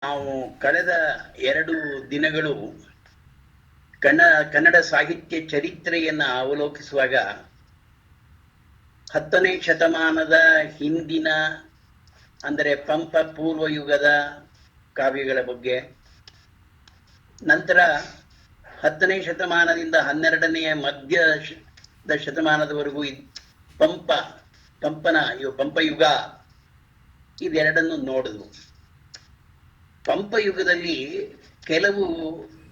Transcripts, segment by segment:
ನಾವು ಕಳೆದ 2 ದಿನಗಳು ಕನ್ನಡ ಸಾಹಿತ್ಯ ಚರಿತ್ರೆಯನ್ನ ಅವಲೋಕಿಸುವಾಗ 10ನೇ ಶತಮಾನದ ಹಿಂದಿನ ಅಂದರೆ ಪಂಪ ಪೂರ್ವ ಯುಗದ ಕಾವ್ಯಗಳ ಬಗ್ಗೆ, ನಂತರ 10ನೇ ಶತಮಾನದಿಂದ 12ನೇ ಮಧ್ಯದ ಶತಮಾನದವರೆಗೂ ಪಂಪ ಯುಗ ಇದೆರಡನ್ನು ನೋಡಿದ್ವು. ಪಂಪ ಯುಗದಲ್ಲಿ ಕೆಲವು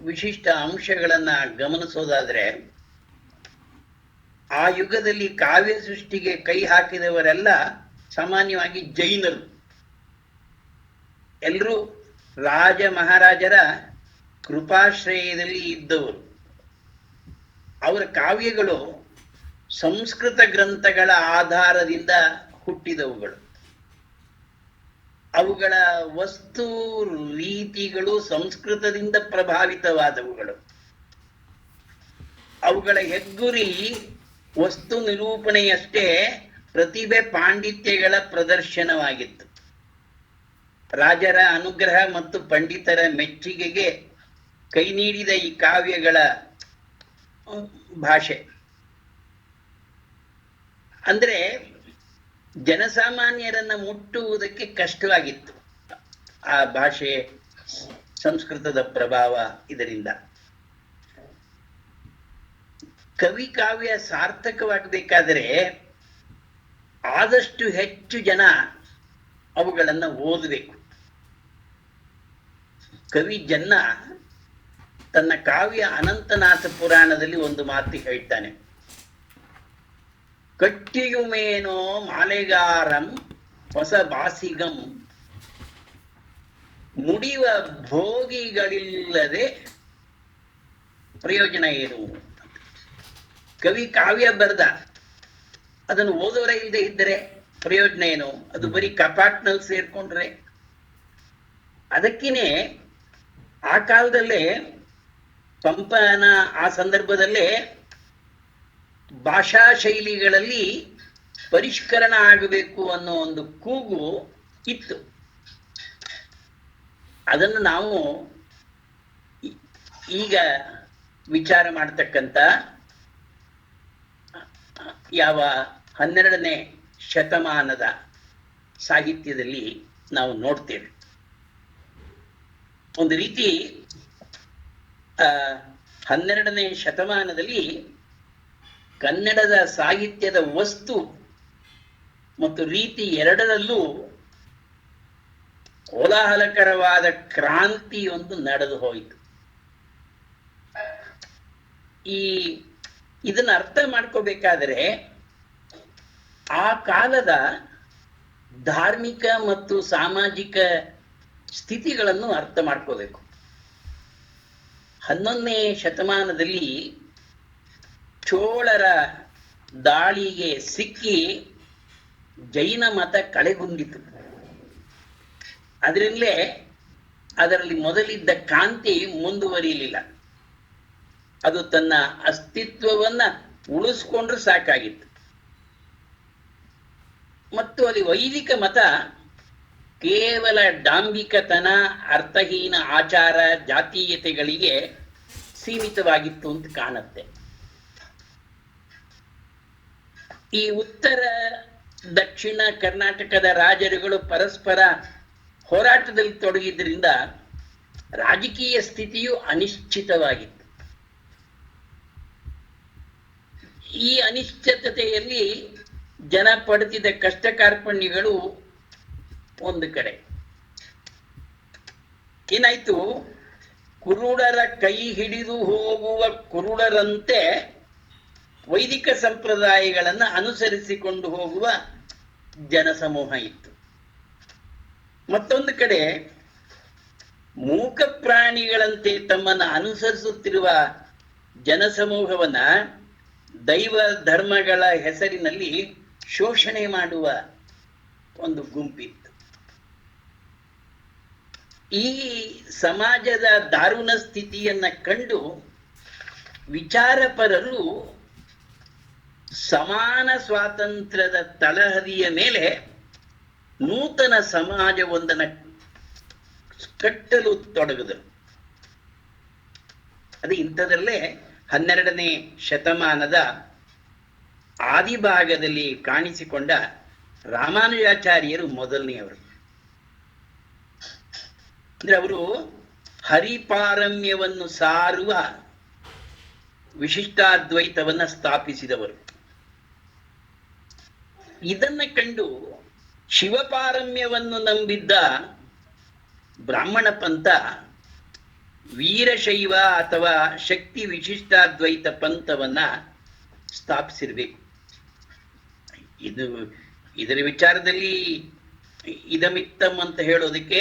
ವಿಶಿಷ್ಟ ಅಂಶಗಳನ್ನ ಗಮನಿಸೋದಾದ್ರೆ, ಆ ಯುಗದಲ್ಲಿ ಕಾವ್ಯ ಸೃಷ್ಟಿಗೆ ಕೈ ಹಾಕಿದವರೆಲ್ಲ ಸಾಮಾನ್ಯವಾಗಿ ಜೈನರು. ಎಲ್ಲರೂ ರಾಜ ಮಹಾರಾಜರ ಕೃಪಾಶ್ರಯದಲ್ಲಿ ಇದ್ದವರು. ಅವರ ಕಾವ್ಯಗಳು ಸಂಸ್ಕೃತ ಗ್ರಂಥಗಳ ಆಧಾರದಿಂದ ಹುಟ್ಟಿದವುಗಳು. ಅವುಗಳ ವಸ್ತು ರೀತಿಗಳು ಸಂಸ್ಕೃತದಿಂದ ಪ್ರಭಾವಿತವಾದವುಗಳು. ಅವುಗಳ ಹೆಗ್ಗುರಿ ವಸ್ತು ನಿರೂಪಣೆಯಷ್ಟೇ ಪ್ರತಿಭೆ ಪಾಂಡಿತ್ಯಗಳ ಪ್ರದರ್ಶನವಾಗಿತ್ತು. ರಾಜರ ಅನುಗ್ರಹ ಮತ್ತು ಪಂಡಿತರ ಮೆಚ್ಚುಗೆಗೆ ಕೈ ನೀಡಿದ ಈ ಕಾವ್ಯಗಳ ಭಾಷೆ ಅಂದ್ರೆ ಜನಸಾಮಾನ್ಯರನ್ನ ಮುಟ್ಟುವುದಕ್ಕೆ ಕಷ್ಟವಾಗಿತ್ತು. ಆ ಭಾಷೆ, ಸಂಸ್ಕೃತದ ಪ್ರಭಾವ ಇದರಿಂದ ಕವಿ ಕಾವ್ಯ ಸಾರ್ಥಕವಾಗಬೇಕಾದರೆ ಆದಷ್ಟು ಹೆಚ್ಚು ಜನ ಅವುಗಳನ್ನು ಓದಬೇಕು. ಕವಿ ಜನ್ನ ತನ್ನ ಕಾವ್ಯ ಅನಂತನಾಥ ಪುರಾಣದಲ್ಲಿ ಒಂದು ಮಾತು ಹೇಳ್ತಾನೆ: ಕಟ್ಟಿಯುಮೇನೋ ಮಾಲೆಗಾರಂ ಹೊಸ ಬಾಸಿಗಂ ಮುಡಿವ ಭೋಗಿಗಳಿಲ್ಲದೆ ಪ್ರಯೋಜನ ಏನು. ಕವಿ ಕಾವ್ಯ ಬರೆದ, ಅದನ್ನು ಓದೋರೇ ಇಲ್ಲದೆ ಇದ್ದರೆ ಪ್ರಯೋಜನ ಏನು? ಅದು ಬರೀ ಕಪಾಟ್ನಲ್ಲಿ ಸೇರ್ಕೊಂಡ್ರೆ. ಅದಕ್ಕೇನೆ ಆ ಕಾಲದಲ್ಲೇ ಪಂಪನ ಆ ಸಂದರ್ಭದಲ್ಲೇ ಭಾಷಾ ಶೈಲಿಗಳಲ್ಲಿ ಪರಿಷ್ಕರಣ ಆಗಬೇಕು ಅನ್ನೋ ಒಂದು ಕೂಗು ಇತ್ತು. ಅದನ್ನು ನಾವು ಈಗ ವಿಚಾರ ಮಾಡತಕ್ಕಂಥ ಯಾವ 12ನೇ ಶತಮಾನದ ಸಾಹಿತ್ಯದಲ್ಲಿ ನಾವು ನೋಡ್ತೇವೆ. ಒಂದು ರೀತಿ 12ನೇ ಶತಮಾನದಲ್ಲಿ ಕನ್ನಡದ ಸಾಹಿತ್ಯದ ವಸ್ತು ಮತ್ತು ರೀತಿ ಎರಡರಲ್ಲೂ ಕೋಲಾಹಲಕರವಾದ ಕ್ರಾಂತಿಯೊಂದು ನಡೆದು ಹೋಯಿತು. ಇದನ್ನ ಅರ್ಥ ಮಾಡ್ಕೋಬೇಕಾದರೆ ಆ ಕಾಲದ ಧಾರ್ಮಿಕ ಮತ್ತು ಸಾಮಾಜಿಕ ಸ್ಥಿತಿಗಳನ್ನು ಅರ್ಥ ಮಾಡ್ಕೋಬೇಕು. 11ನೇ ಶತಮಾನದಲ್ಲಿ ಚೋಳರ ದಾಳಿಗೆ ಸಿಕ್ಕಿ ಜೈನ ಮತ ಕಳೆಗುಂದಿತು. ಅದರಿಂದಲೇ ಅದರಲ್ಲಿ ಮೊದಲಿದ್ದ ಕಾಂತಿ ಮುಂದುವರಿಯಲಿಲ್ಲ. ಅದು ತನ್ನ ಅಸ್ತಿತ್ವವನ್ನ ಉಳಿಸ್ಕೊಂಡ್ರೆ ಸಾಕಾಗಿತ್ತು. ಮತ್ತು ಅಲ್ಲಿ ವೈದಿಕ ಮತ ಕೇವಲ ಡಾಂಬಿಕತನ, ಅರ್ಥಹೀನ ಆಚಾರ, ಜಾತೀಯತೆಗಳಿಗೆ ಸೀಮಿತವಾಗಿತ್ತು ಅಂತ ಕಾಣುತ್ತೆ. ಈ ಉತ್ತರ ದಕ್ಷಿಣ ಕರ್ನಾಟಕದ ರಾಜರುಗಳು ಪರಸ್ಪರ ಹೋರಾಟದಲ್ಲಿ ತೊಡಗಿದ್ದರಿಂದ ರಾಜಕೀಯ ಸ್ಥಿತಿಯು ಅನಿಶ್ಚಿತವಾಗಿತ್ತು. ಈ ಅನಿಶ್ಚಿತತೆಯಲ್ಲಿ ಜನ ಪಡೆದಿದ್ದ ಕಷ್ಟ ಕಾರ್ಪಣ್ಯಗಳು ಒಂದು ಕಡೆ. ಏನಾಯ್ತು? ಕುರುಡರ ಕೈ ಹಿಡಿದು ಹೋಗುವ ಕುರುಡರಂತೆ ವೈದಿಕ ಸಂಪ್ರದಾಯಗಳನ್ನು ಅನುಸರಿಸಿಕೊಂಡು ಹೋಗುವ ಜನಸಮೂಹ ಇತ್ತು. ಮತ್ತೊಂದು ಕಡೆ ಮೂಕ ಪ್ರಾಣಿಗಳಂತೆ ತಮ್ಮನ್ನು ಅನುಸರಿಸುತ್ತಿರುವ ಜನಸಮೂಹವನ್ನ ದೈವ ಧರ್ಮಗಳ ಹೆಸರಿನಲ್ಲಿ ಶೋಷಣೆ ಮಾಡುವ ಒಂದು ಗುಂಪಿತ್ತು. ಈ ಸಮಾಜದ ದಾರುಣ ಸ್ಥಿತಿಯನ್ನ ಕಂಡು ವಿಚಾರಪರರು ಸಮಾನ ಸ್ವಾತಂತ್ರ್ಯದ ತಳಹದಿಯ ಮೇಲೆ ನೂತನ ಸಮಾಜವೊಂದನ್ನು ಕಟ್ಟಲು ತೊಡಗಿದರು. ಅದು ಇಂಥದರಲ್ಲೇ 12ನೇ ಶತಮಾನದ ಆದಿಭಾಗದಲ್ಲಿ ಕಾಣಿಸಿಕೊಂಡ ರಾಮಾನುಜಾಚಾರ್ಯರು ಮೊದಲನೆಯವರು. ಅಂದ್ರೆ ಅವರು ಹರಿಪಾರಮ್ಯವನ್ನು ಸಾರುವ ವಿಶಿಷ್ಟಾದ್ವೈತವನ್ನ ಸ್ಥಾಪಿಸಿದವರು. ಇದನ್ನ ಕಂಡು ಶಿವಪಾರಮ್ಯವನ್ನು ನಂಬಿದ್ದ ಬ್ರಾಹ್ಮಣ ಪಂಥ ವೀರಶೈವ ಅಥವಾ ಶಕ್ತಿ ವಿಶಿಷ್ಟಾದ್ವೈತ ಪಂಥವನ್ನ ಸ್ಥಾಪಿಸಿರ್ಬೇಕು. ಇದರ ವಿಚಾರದಲ್ಲಿ ಇದಮಿತ್ತಂ ಅಂತ ಹೇಳೋದಕ್ಕೆ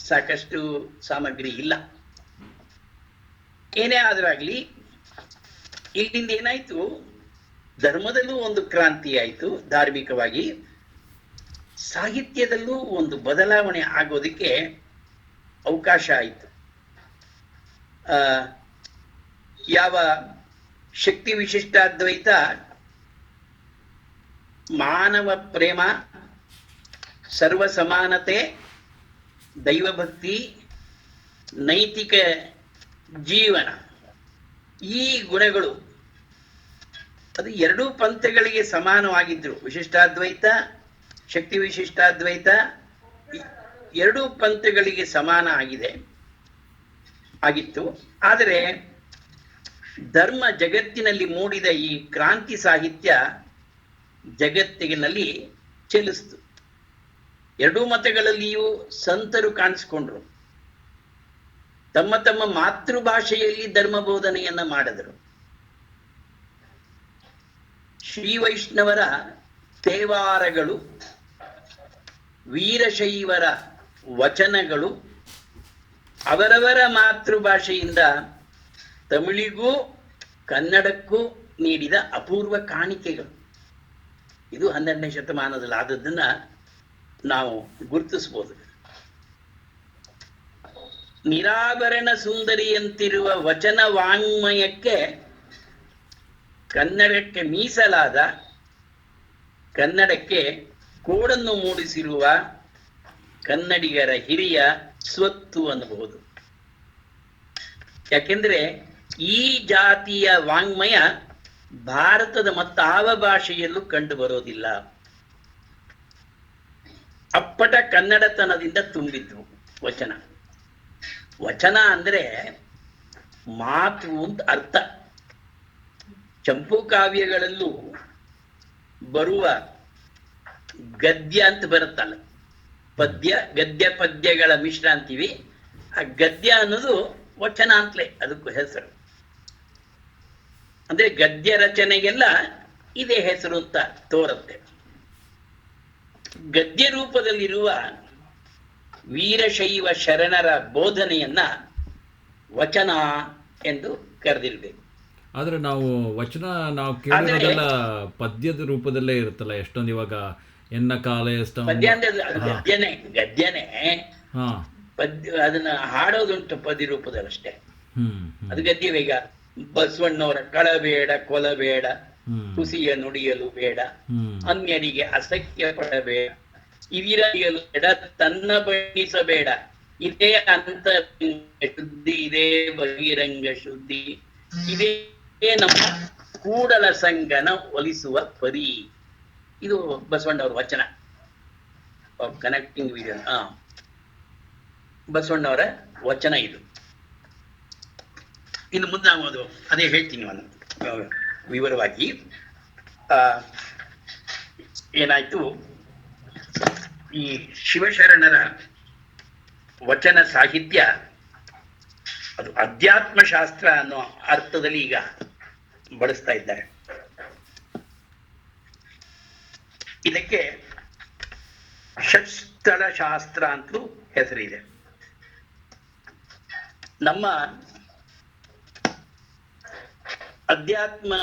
ಸಾಕಷ್ಟು ಸಾಮಗ್ರಿ ಇಲ್ಲ. ಏನೇ ಆದ್ರಾಗ್ಲಿ ಇಲ್ಲಿಂದ ಏನಾಯ್ತು, ಧರ್ಮದಲ್ಲೂ ಒಂದು ಕ್ರಾಂತಿ ಆಯ್ತು, ಧಾರ್ಮಿಕವಾಗಿ ಸಾಹಿತ್ಯದಲ್ಲೂ ಒಂದು ಬದಲಾವಣೆ ಆಗೋದಕ್ಕೆ ಅವಕಾಶ ಆಯಿತು. ಯಾವ ಶಕ್ತಿ ವಿಶಿಷ್ಟಾದ್ವೈತ ಮಾನವ ಪ್ರೇಮ, ಸರ್ವ ಸಮಾನತೆ, ದೈವಭಕ್ತಿ, ನೈತಿಕ ಜೀವನ, ಈ ಗುಣಗಳು ಅದು ಎರಡೂ ಪಂಥಗಳಿಗೆ ಸಮಾನವಾಗಿದ್ರು. ವಿಶಿಷ್ಟಾದ್ವೈತ, ಶಕ್ತಿ ವಿಶಿಷ್ಟಾದ್ವೈತ ಎರಡೂ ಪಂಥಗಳಿಗೆ ಸಮಾನ ಆಗಿತ್ತು. ಆದರೆ ಧರ್ಮ ಜಗತ್ತಿನಲ್ಲಿ ಮೂಡಿದ ಈ ಕ್ರಾಂತಿ ಸಾಹಿತ್ಯ ಜಗತ್ತಿನಲ್ಲಿ ಚೆಲ್ಲಿಸ್ತು. ಎರಡೂ ಮತಗಳಲ್ಲಿಯೂ ಸಂತರು ಕಾಣಿಸ್ಕೊಂಡ್ರು. ತಮ್ಮ ತಮ್ಮ ಮಾತೃಭಾಷೆಯಲ್ಲಿ ಧರ್ಮ ಬೋಧನೆಯನ್ನ ಮಾಡಿದರು. ಶ್ರೀ ವೈಷ್ಣವರ ತೇವಾರಗಳು, ವೀರಶೈವರ ವಚನಗಳು ಅವರವರ ಮಾತೃಭಾಷೆಯಿಂದ ತಮಿಳಿಗೂ ಕನ್ನಡಕ್ಕೂ ನೀಡಿದ ಅಪೂರ್ವ ಕಾಣಿಕೆಗಳು. ಇದು 12ನೇ ಶತಮಾನದಲ್ಲಿ ಆದದ್ದನ್ನ ನಾವು ಗುರುತಿಸ್ಬೋದು. ನಿರಾಭರಣ ಸುಂದರಿಯಂತಿರುವ ವಚನ ವಾಂಗ್ಮಯಕ್ಕೆ ಕನ್ನಡಕ್ಕೆ ಮೀಸಲಾದ, ಕನ್ನಡಕ್ಕೆ ಕೋಡನ್ನು ಮೂಡಿಸಿರುವ ಕನ್ನಡಿಗರ ಹಿರಿಯ ಸ್ವತ್ತು ಅನ್ನಬಹುದು. ಯಾಕೆಂದ್ರೆ ಈ ಜಾತಿಯ ವಾಂಗ್ಮಯ ಭಾರತದ ಮತ್ತಾವ ಭಾಷೆಯಲ್ಲೂ ಕಂಡು ಬರೋದಿಲ್ಲ. ಅಪ್ಪಟ ಕನ್ನಡತನದಿಂದ ತುಂಬಿದ್ವು ವಚನ. ವಚನ ಅಂದ್ರೆ ಮಾತು ಅಂತ ಅರ್ಥ. ಚಂಪು ಕಾವ್ಯಗಳಲ್ಲೂ ಬರುವ ಗದ್ಯ ಅಂತ ಬರುತ್ತಲ್ಲ, ಪದ್ಯ, ಗದ್ಯ ಪದ್ಯಗಳ ಮಿಶ್ರ ಅಂತೀವಿ. ಆ ಗದ್ಯ ಅನ್ನೋದು ವಚನ ಅಂತಲೇ ಅದಕ್ಕೂ ಹೆಸರು. ಅಂದ್ರೆ ಗದ್ಯ ರಚನೆಗೆಲ್ಲ ಇದೇ ಹೆಸರು ಅಂತ ತೋರುತ್ತೆ. ಗದ್ಯ ರೂಪದಲ್ಲಿರುವ ವೀರಶೈವ ಶರಣರ ಬೋಧನೆಯನ್ನ ವಚನ ಎಂದು ಕರೆದಿರ್ಬೇಕು. ಆದ್ರೆ ನಾವು ವಚನ ನಾವು ಕೇಳೋದೆಲ್ಲ ಪದ್ಯದ ರೂಪದಲ್ಲೇ ಇರುತ್ತಲ್ಲ. ಎಷ್ಟೊಂದು ಇವಾಗ ಎನ್ನ ಕಾಲ ಪದ್ಯ ಅಂದ್ರೆ ಗದ್ಯನೇ ಪದ್ಯ, ಅದನ್ನ ಹಾಡೋದುಂಟು ಪದ್ಯ ರೂಪದಲ್ಲಷ್ಟೇ. ಅದು ಗದ್ಯವೇ. ಈಗ ಬಸವಣ್ಣವರ ಕಳಬೇಡ ಕೊಲಬೇಡ, ಹುಸಿಯ ನುಡಿಯಲು ಬೇಡ, ಅನ್ಯರಿಗೆ ಅಸಖ್ಯ ಪಡಬೇಡ, ಇವಿರಲು ಬೇಡ, ತನ್ನ ಬಣ್ಣಿಸಬೇಡ, ಇದೇ ಅಂತ ಶುದ್ಧಿ, ಇದೇ ಬಹಿರಂಗ ಶುದ್ಧಿ, ಇದೇ ನಮ್ಮ ಕೂಡಲ ಸಂಗನ ಒಲಿಸುವ ಪರಿ. ಇದು ಬಸವಣ್ಣವ್ರ ವಚನ. ಕನೆಕ್ಟಿಂಗ್ ವಿಡಿಯೋ ಬಸವಣ್ಣವರ ವಚನ ಇದು. ಇನ್ನು ಮುಂದೆ ನಾವು ಅದೇ ಹೇಳ್ತೀನಿ ನಾನು ವಿವರವಾಗಿ. ಏನಾಯ್ತು, ಈ ಶಿವಶರಣರ ವಚನ ಸಾಹಿತ್ಯ ಅದು ಅಧ್ಯಾತ್ಮ ಶಾಸ್ತ್ರ ಅನ್ನೋ ಅರ್ಥದಲ್ಲಿ ಈಗ ಬಳಸ್ತಾ ಇದ್ದಾರೆ. ಇದಕ್ಕೆ ಷಟ್ಸ್ಥಳ ಶಾಸ್ತ್ರ ಅಂತಲೂ ಹೆಸರಿದೆ. ನಮ್ಮ ಅಧ್ಯಾತ್ಮ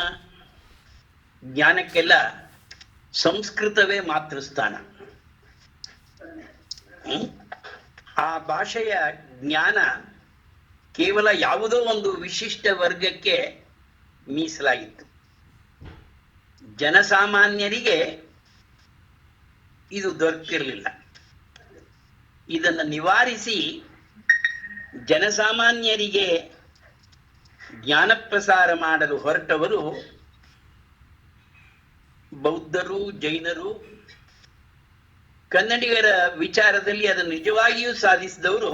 ಜ್ಞಾನಕ್ಕೆಲ್ಲ ಸಂಸ್ಕೃತವೇ ಮಾತೃಸ್ಥಾನ. ಆ ಭಾಷೆಯ ಜ್ಞಾನ ಕೇವಲ ಯಾವುದೋ ಒಂದು ವಿಶಿಷ್ಟ ವರ್ಗಕ್ಕೆ ಮೀಸಲಾಗಿತ್ತು. ಜನಸಾಮಾನ್ಯರಿಗೆ ಇದು ದೊರಕಿರಲಿಲ್ಲ. ಇದನ್ನು ನಿವಾರಿಸಿ ಜನಸಾಮಾನ್ಯರಿಗೆ ಜ್ಞಾನ ಪ್ರಸಾರ ಮಾಡಲು ಹೊರಟವರು ಬೌದ್ಧರು, ಜೈನರು. ಕನ್ನಡಿಗರ ವಿಚಾರದಲ್ಲಿ ಅದನ್ನು ನಿಜವಾಗಿಯೂ ಸಾಧಿಸಿದವರು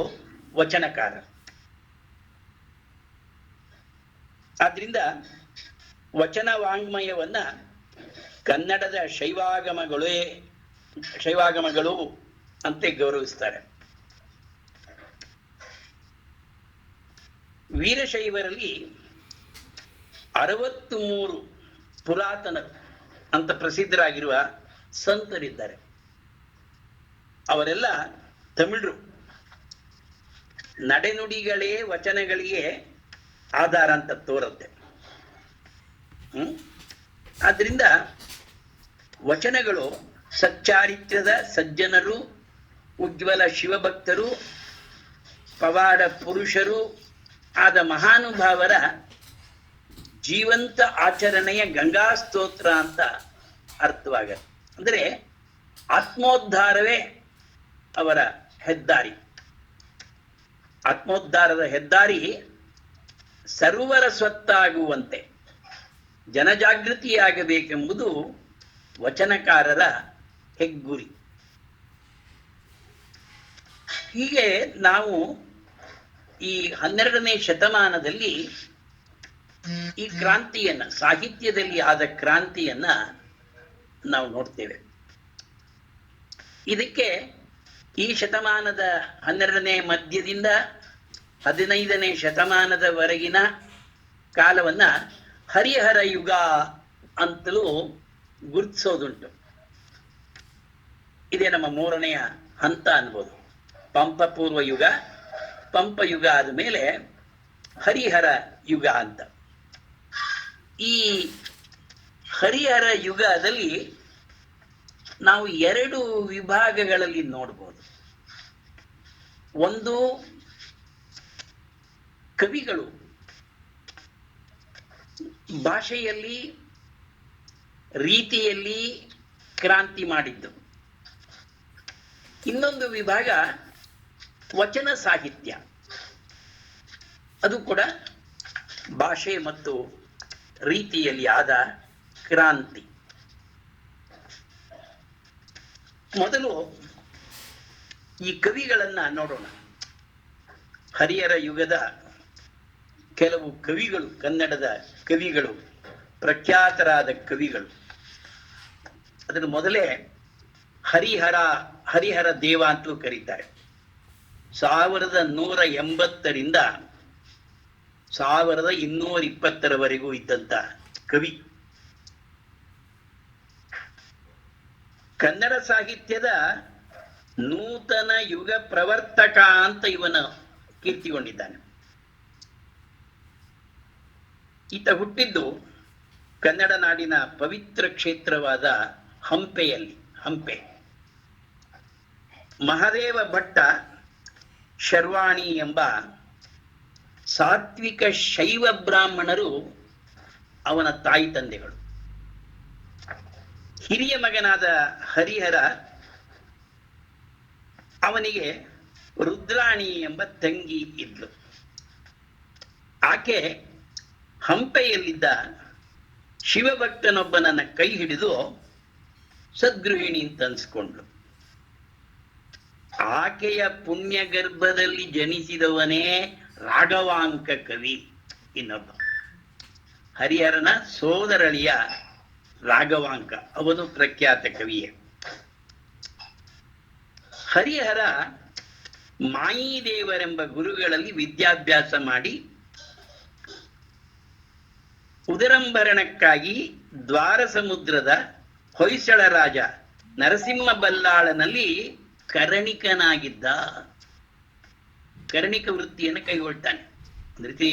ವಚನಕಾರರು. ಆದ್ರಿಂದ ವಚನ ವಾಂಗ್ಮಯವನ್ನ ಕನ್ನಡದ ಶೈವಾಗಮಗಳು ಅಂತ ಗೌರವಿಸ್ತಾರೆ. ವೀರಶೈವರಲ್ಲಿ 63 ಪುರಾತನರು ಅಂತ ಪ್ರಸಿದ್ಧರಾಗಿರುವ ಸಂತರಿದ್ದಾರೆ. ಅವರೆಲ್ಲ ತಮಿಳರು. ನಡೆನುಡಿಗಳೇ ವಚನಗಳಿಗೆ ಆಧಾರ ಅಂತ ತೋರುತ್ತೆ. ಆದ್ರಿಂದ ವಚನಗಳು ಸಚ್ಚಾರಿತ್ರ್ಯದ ಸಜ್ಜನರು, ಉಜ್ವಲ ಶಿವಭಕ್ತರು, ಪವಾಡ ಪುರುಷರು ಆದ ಮಹಾನುಭಾವರ ಜೀವಂತ ಆಚರಣೆಯ ಗಂಗಾ ಸ್ತೋತ್ರ ಅಂತ ಅರ್ಥವಾಗತ್ತೆ. ಅಂದ್ರೆ ಆತ್ಮೋದ್ಧಾರವೇ ಅವರ ಹೆದ್ದಾರಿ. ಆತ್ಮೋದ್ಧಾರದ ಹೆದ್ದಾರಿ ಸರ್ವರ ಸ್ವತ್ತಾಗುವಂತೆ ಜನಜಾಗೃತಿಯಾಗಬೇಕೆಂಬುದು ವಚನಕಾರರ ಹೆಗ್ಗುರಿ. ಹೀಗೆ ನಾವು ಈ 12ನೇ ಶತಮಾನದಲ್ಲಿ ಈ ಕ್ರಾಂತಿಯನ್ನ, ಸಾಹಿತ್ಯದಲ್ಲಿ ಆದ ಕ್ರಾಂತಿಯನ್ನ ನಾವು ನೋಡ್ತೇವೆ. ಇದಕ್ಕೆ ಈ ಶತಮಾನದ 12ನೇ ಮಧ್ಯದಿಂದ 15ನೇ ಶತಮಾನದವರೆಗಿನ ಕಾಲವನ್ನ ಹರಿಹರ ಯುಗ ಅಂತಲೂ ಗುರುತಿಸೋದುಂಟು. ಇದೇ ನಮ್ಮ 3ನೆಯ ಹಂತ ಅನ್ಬೋದು. ಪಂಪ ಪೂರ್ವ ಯುಗ, ಪಂಪ ಯುಗ ಆದ ಮೇಲೆ ಹರಿಹರ ಯುಗ ಅಂತ. ಈ ಹರಿಹರ ಯುಗದಲ್ಲಿ ನಾವು 2 ವಿಭಾಗಗಳಲ್ಲಿ ನೋಡ್ಬೋದು. ಒಂದು, ಕವಿಗಳು ಭಾಷೆಯಲ್ಲಿ, ರೀತಿಯಲ್ಲಿ ಕ್ರಾಂತಿ ಮಾಡಿದ್ದು. ಇನ್ನೊಂದು ವಿಭಾಗ ವಚನ ಸಾಹಿತ್ಯ. ಅದು ಕೂಡ ಭಾಷೆ ಮತ್ತು ರೀತಿಯಲ್ಲಿ ಆದ ಕ್ರಾಂತಿ. ಮೊದಲು ಈ ಕವಿಗಳನ್ನ ನೋಡೋಣ. ಹರಿಹರ ಯುಗದ ಕೆಲವು ಕವಿಗಳು, ಕನ್ನಡದ ಕವಿಗಳು, ಪ್ರಖ್ಯಾತರಾದ ಕವಿಗಳು. ಅದನ್ನು ಮೊದಲೇ ಹರಿಹರ ದೇವ ಅಂತಲೂ ಕರೀತಾರೆ. 1180ರಿಂದ 1220ರವರೆಗೂ ಇದ್ದಂತ ಕವಿ. ಕನ್ನಡ ಸಾಹಿತ್ಯದ ನೂತನ ಯುಗ ಪ್ರವರ್ತಕ ಅಂತ ಇವನ ಕೀರ್ತಿಗೊಂಡಿದ್ದಾನೆ. ಈತ ಹುಟ್ಟಿದ್ದು ಕನ್ನಡ ನಾಡಿನ ಪವಿತ್ರ ಕ್ಷೇತ್ರವಾದ ಹಂಪೆ. ಮಹಾದೇವ ಭಟ್ಟ ಶರ್ವಾಣಿ ಎಂಬ ಸಾತ್ವಿಕ ಶೈವ ಬ್ರಾಹ್ಮಣರು ಅವನ ತಾಯಿ ತಂದೆಗಳು. ಹಿರಿಯ ಮಗನಾದ ಹರಿಹರ, ಅವನಿಗೆ ರುದ್ರಾಣಿ ಎಂಬ ತಂಗಿ ಇದ್ಲು. ಆಕೆ ಹಂಪೆಯಲ್ಲಿದ್ದ ಶಿವಭಕ್ತನೊಬ್ಬನನ್ನ ಕೈ ಹಿಡಿದು ಸದ್ಗೃಹಿಣಿ ಅಂತ ಅನ್ಸ್ಕೊಂಡ್ಳು. ಆಕೆಯ ಪುಣ್ಯ ಗರ್ಭದಲ್ಲಿ ಜನಿಸಿದವನೇ ರಾಘವಾಂಕ ಕವಿ. ಇನ್ನೊಬ್ಬ ಹರಿಹರನ ಸೋದರಳಿಯ ರಾಘವಾಂಕ, ಅವನು ಪ್ರಖ್ಯಾತ ಕವಿಯೇ. ಹರಿಹರ ಮಾಯಿದೇವರೆಂಬ ಗುರುಗಳಲ್ಲಿ ವಿದ್ಯಾಭ್ಯಾಸ ಮಾಡಿ ಉದರಂಭರಣಕ್ಕಾಗಿ ದ್ವಾರ ಸಮುದ್ರದ ಹೊಯ್ಸಳ ರಾಜ ನರಸಿಂಹ ಬಲ್ಲಾಳನಲ್ಲಿ ಕರಣಿಕನಾಗಿದ್ದ. ಕರ್ಣಿಕ ವೃತ್ತಿಯನ್ನು ಕೈಗೊಳ್ತಾನೆ. ಒಂದು ರೀತಿ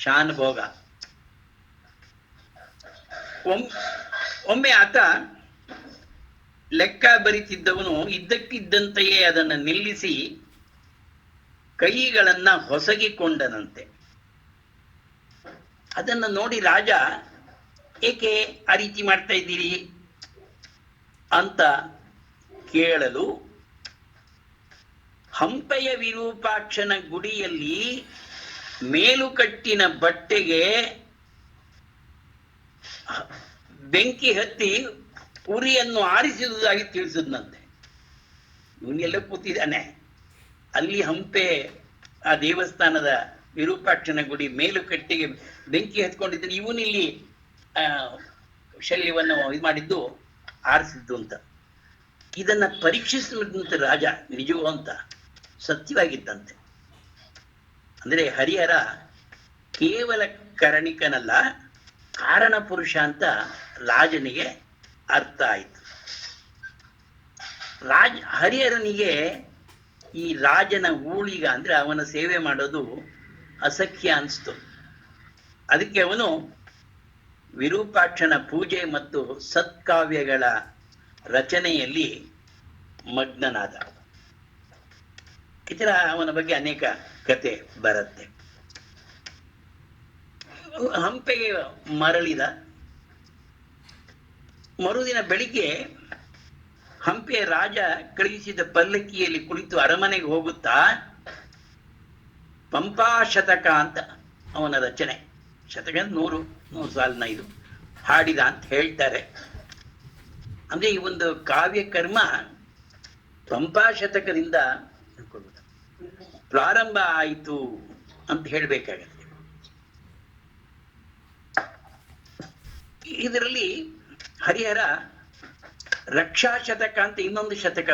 ಶಾನುಭೋಗ. ಒಮ್ಮೆ ಆತ ಲೆಕ್ಕ ಬರಿತಿದ್ದವನು ಇದ್ದಕ್ಕಿದ್ದಂತೆಯೇ ಅದನ್ನು ನಿಲ್ಲಿಸಿ ಕೈಗಳನ್ನ ಹೊಸಗಿಕೊಂಡನಂತೆ. ಅದನ್ನು ನೋಡಿ ರಾಜ, ಏಕೆ ಆ ರೀತಿ ಮಾಡ್ತಾ ಇದ್ದೀರಿ ಅಂತ ಕೇಳಲು ಹಂಪೆಯ ವಿರೂಪಾಕ್ಷನ ಗುಡಿಯಲ್ಲಿ ಮೇಲುಕಟ್ಟಿನ ಬಟ್ಟೆಗೆ ಬೆಂಕಿ ಹತ್ತಿ ಉರಿಯನ್ನು ಆರಿಸಿದುದಾಗಿ ತಿಳಿಸಿದ್ನಂತೆ. ಇವನೆಲ್ಲ ಕೂತಿದ್ದಾನೆ ಅಲ್ಲಿ. ಹಂಪೆ ಆ ದೇವಸ್ಥಾನದ ವಿರೂಪಾಕ್ಷನ ಗುಡಿ ಮೇಲುಕಟ್ಟಿಗೆ ಬೆಂಕಿ ಹತ್ಕೊಂಡಿದ್ದಾನೆ. ಇವನಿಲ್ಲಿ ಶಲ್ಯವನ್ನು ಇದು ಮಾಡಿದ್ದು ಆರಿಸಿದ್ದು ಅಂತ. ಇದನ್ನ ಪರೀಕ್ಷಿಸಿದಂತೆ ರಾಜ ನಿಜವೋ ಅಂತ ಸತ್ಯವಾಗಿದ್ದಂತೆ. ಅಂದ್ರೆ ಹರಿಹರ ಕೇವಲ ಕರಣಿಕನಲ್ಲ, ಕಾರಣ ಪುರುಷ ಅಂತ ರಾಜನಿಗೆ ಅರ್ಥ ಆಯಿತು. ಹರಿಹರನಿಗೆ ಈ ರಾಜನ ಊಳಿಗ ಅಂದ್ರೆ ಅವನ ಸೇವೆ ಮಾಡೋದು ಅಸಖ್ಯ ಅನಿಸ್ತು. ಅದಕ್ಕೆ ಅವನು ವಿರೂಪಾಕ್ಷನ ಪೂಜೆ ಮತ್ತು ಸತ್ಕಾವ್ಯಗಳ ರಚನೆಯಲ್ಲಿ ಮಗ್ನನಾದ. ಈ ತರ ಅವನ ಬಗ್ಗೆ ಅನೇಕ ಕತೆ ಬರುತ್ತೆ. ಹಂಪೆಗೆ ಮರಳಿದ ಮರುದಿನ ಬೆಳಿಗ್ಗೆ ಹಂಪೆಯ ರಾಜ ಕಳುಹಿಸಿದ ಪಲ್ಲಕ್ಕಿಯಲ್ಲಿ ಕುಳಿತು ಅರಮನೆಗೆ ಹೋಗುತ್ತಾ ಪಂಪಾ ಶತಕ ಅಂತ ಅವನ ರಚನೆ, ಶತಕ 100 ಸಾಲಿನ ಇದು ಹಾಡಿದ ಅಂತ ಹೇಳ್ತಾರೆ. ಅಂದ್ರೆ ಈ ಒಂದು ಕಾವ್ಯ ಕರ್ಮ ಪಂಪಾ ಶತಕದಿಂದ ಪ್ರಾರಂಭ ಆಯಿತು ಅಂತ ಹೇಳ್ಬೇಕಾಗತ್ತೆ. ಇದರಲ್ಲಿ ಹರಿಹರ ರಕ್ಷಾ ಶತಕ ಅಂತ ಇನ್ನೊಂದು ಶತಕ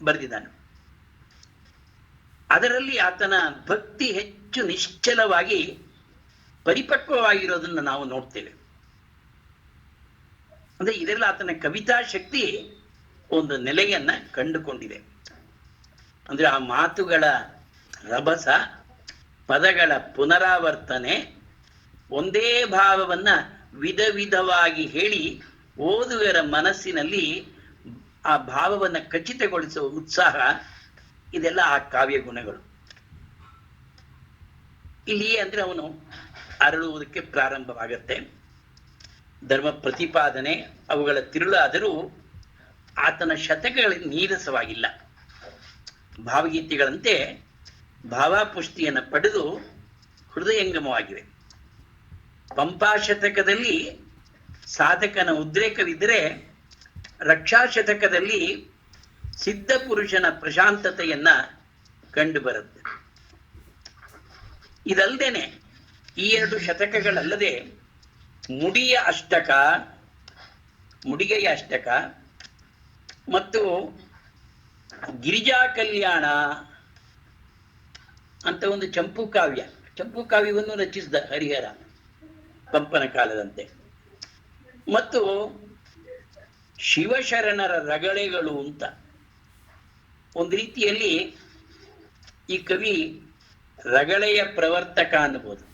ಬರೆದಿದ್ದಾನೆ. ಅದರಲ್ಲಿ ಆತನ ಭಕ್ತಿ ಹೆಚ್ಚು ನಿಶ್ಚಲವಾಗಿ ಪರಿಪಕ್ವವಾಗಿರೋದನ್ನು ನಾವು ನೋಡ್ತೇವೆ. ಅಂದ್ರೆ ಇದರಲ್ಲಿ ಆತನ ಕವಿತಾ ಶಕ್ತಿ ಒಂದು ನೆಲೆಯನ್ನ ಕಂಡುಕೊಂಡಿದೆ. ಅಂದ್ರೆ ಆ ಮಾತುಗಳ ರಭಸ, ಪದಗಳ ಪುನರಾವರ್ತನೆ, ಒಂದೇ ಭಾವವನ್ನ ವಿಧ ವಿಧವಾಗಿ ಹೇಳಿ ಓದುಗರ ಮನಸ್ಸಿನಲ್ಲಿ ಆ ಭಾವವನ್ನು ಖಚಿತಗೊಳಿಸುವ ಉತ್ಸಾಹ, ಇದೆಲ್ಲ ಆ ಕಾವ್ಯ ಗುಣಗಳು. ಇಲ್ಲಿ ಅಂದ್ರೆ ಅವನು ಅರಳುವುದಕ್ಕೆ ಪ್ರಾರಂಭವಾಗತ್ತೆ. ಧರ್ಮ ಪ್ರತಿಪಾದನೆ ಅವುಗಳ ತಿರುಳಾದರೂ ಆತನ ಶತಕಗಳಲ್ಲಿ ನೀರಸವಾಗಿಲ್ಲ. ಭಾವಗೀತೆಗಳಂತೆ ಭಾವಪುಷ್ಟಿಯನ್ನು ಪಡೆದು ಹೃದಯಂಗಮವಾಗಿವೆ. ಪಂಪಾ ಶತಕದಲ್ಲಿ ಸಾಧಕನ ಉದ್ರೇಕವಿದ್ದರೆ, ರಕ್ಷಾ ಶತಕದಲ್ಲಿ ಸಿದ್ಧ ಪುರುಷನ ಪ್ರಶಾಂತತೆಯನ್ನ ಕಂಡುಬರುತ್ತೆ. ಇದಲ್ಲದೇನೆ ಈ 2 ಶತಕಗಳಲ್ಲದೆ ಮುಡಿಗೆಯ ಅಷ್ಟಕ ಮತ್ತು ಗಿರಿಜಾ ಕಲ್ಯಾಣ ಅಂತ ಒಂದು ಚಂಪು ಕಾವ್ಯವನ್ನು ರಚಿಸಿದ ಹರಿಹರ ಪಂಪನ ಕಾಲದಂತೆ. ಮತ್ತು ಶಿವಶರಣರ ರಗಳೆಗಳು ಅಂತ ಒಂದು ರೀತಿಯಲ್ಲಿ ಈ ಕವಿ ರಗಳೆಯ ಪ್ರವರ್ತಕ ಅನ್ನಬಹುದು.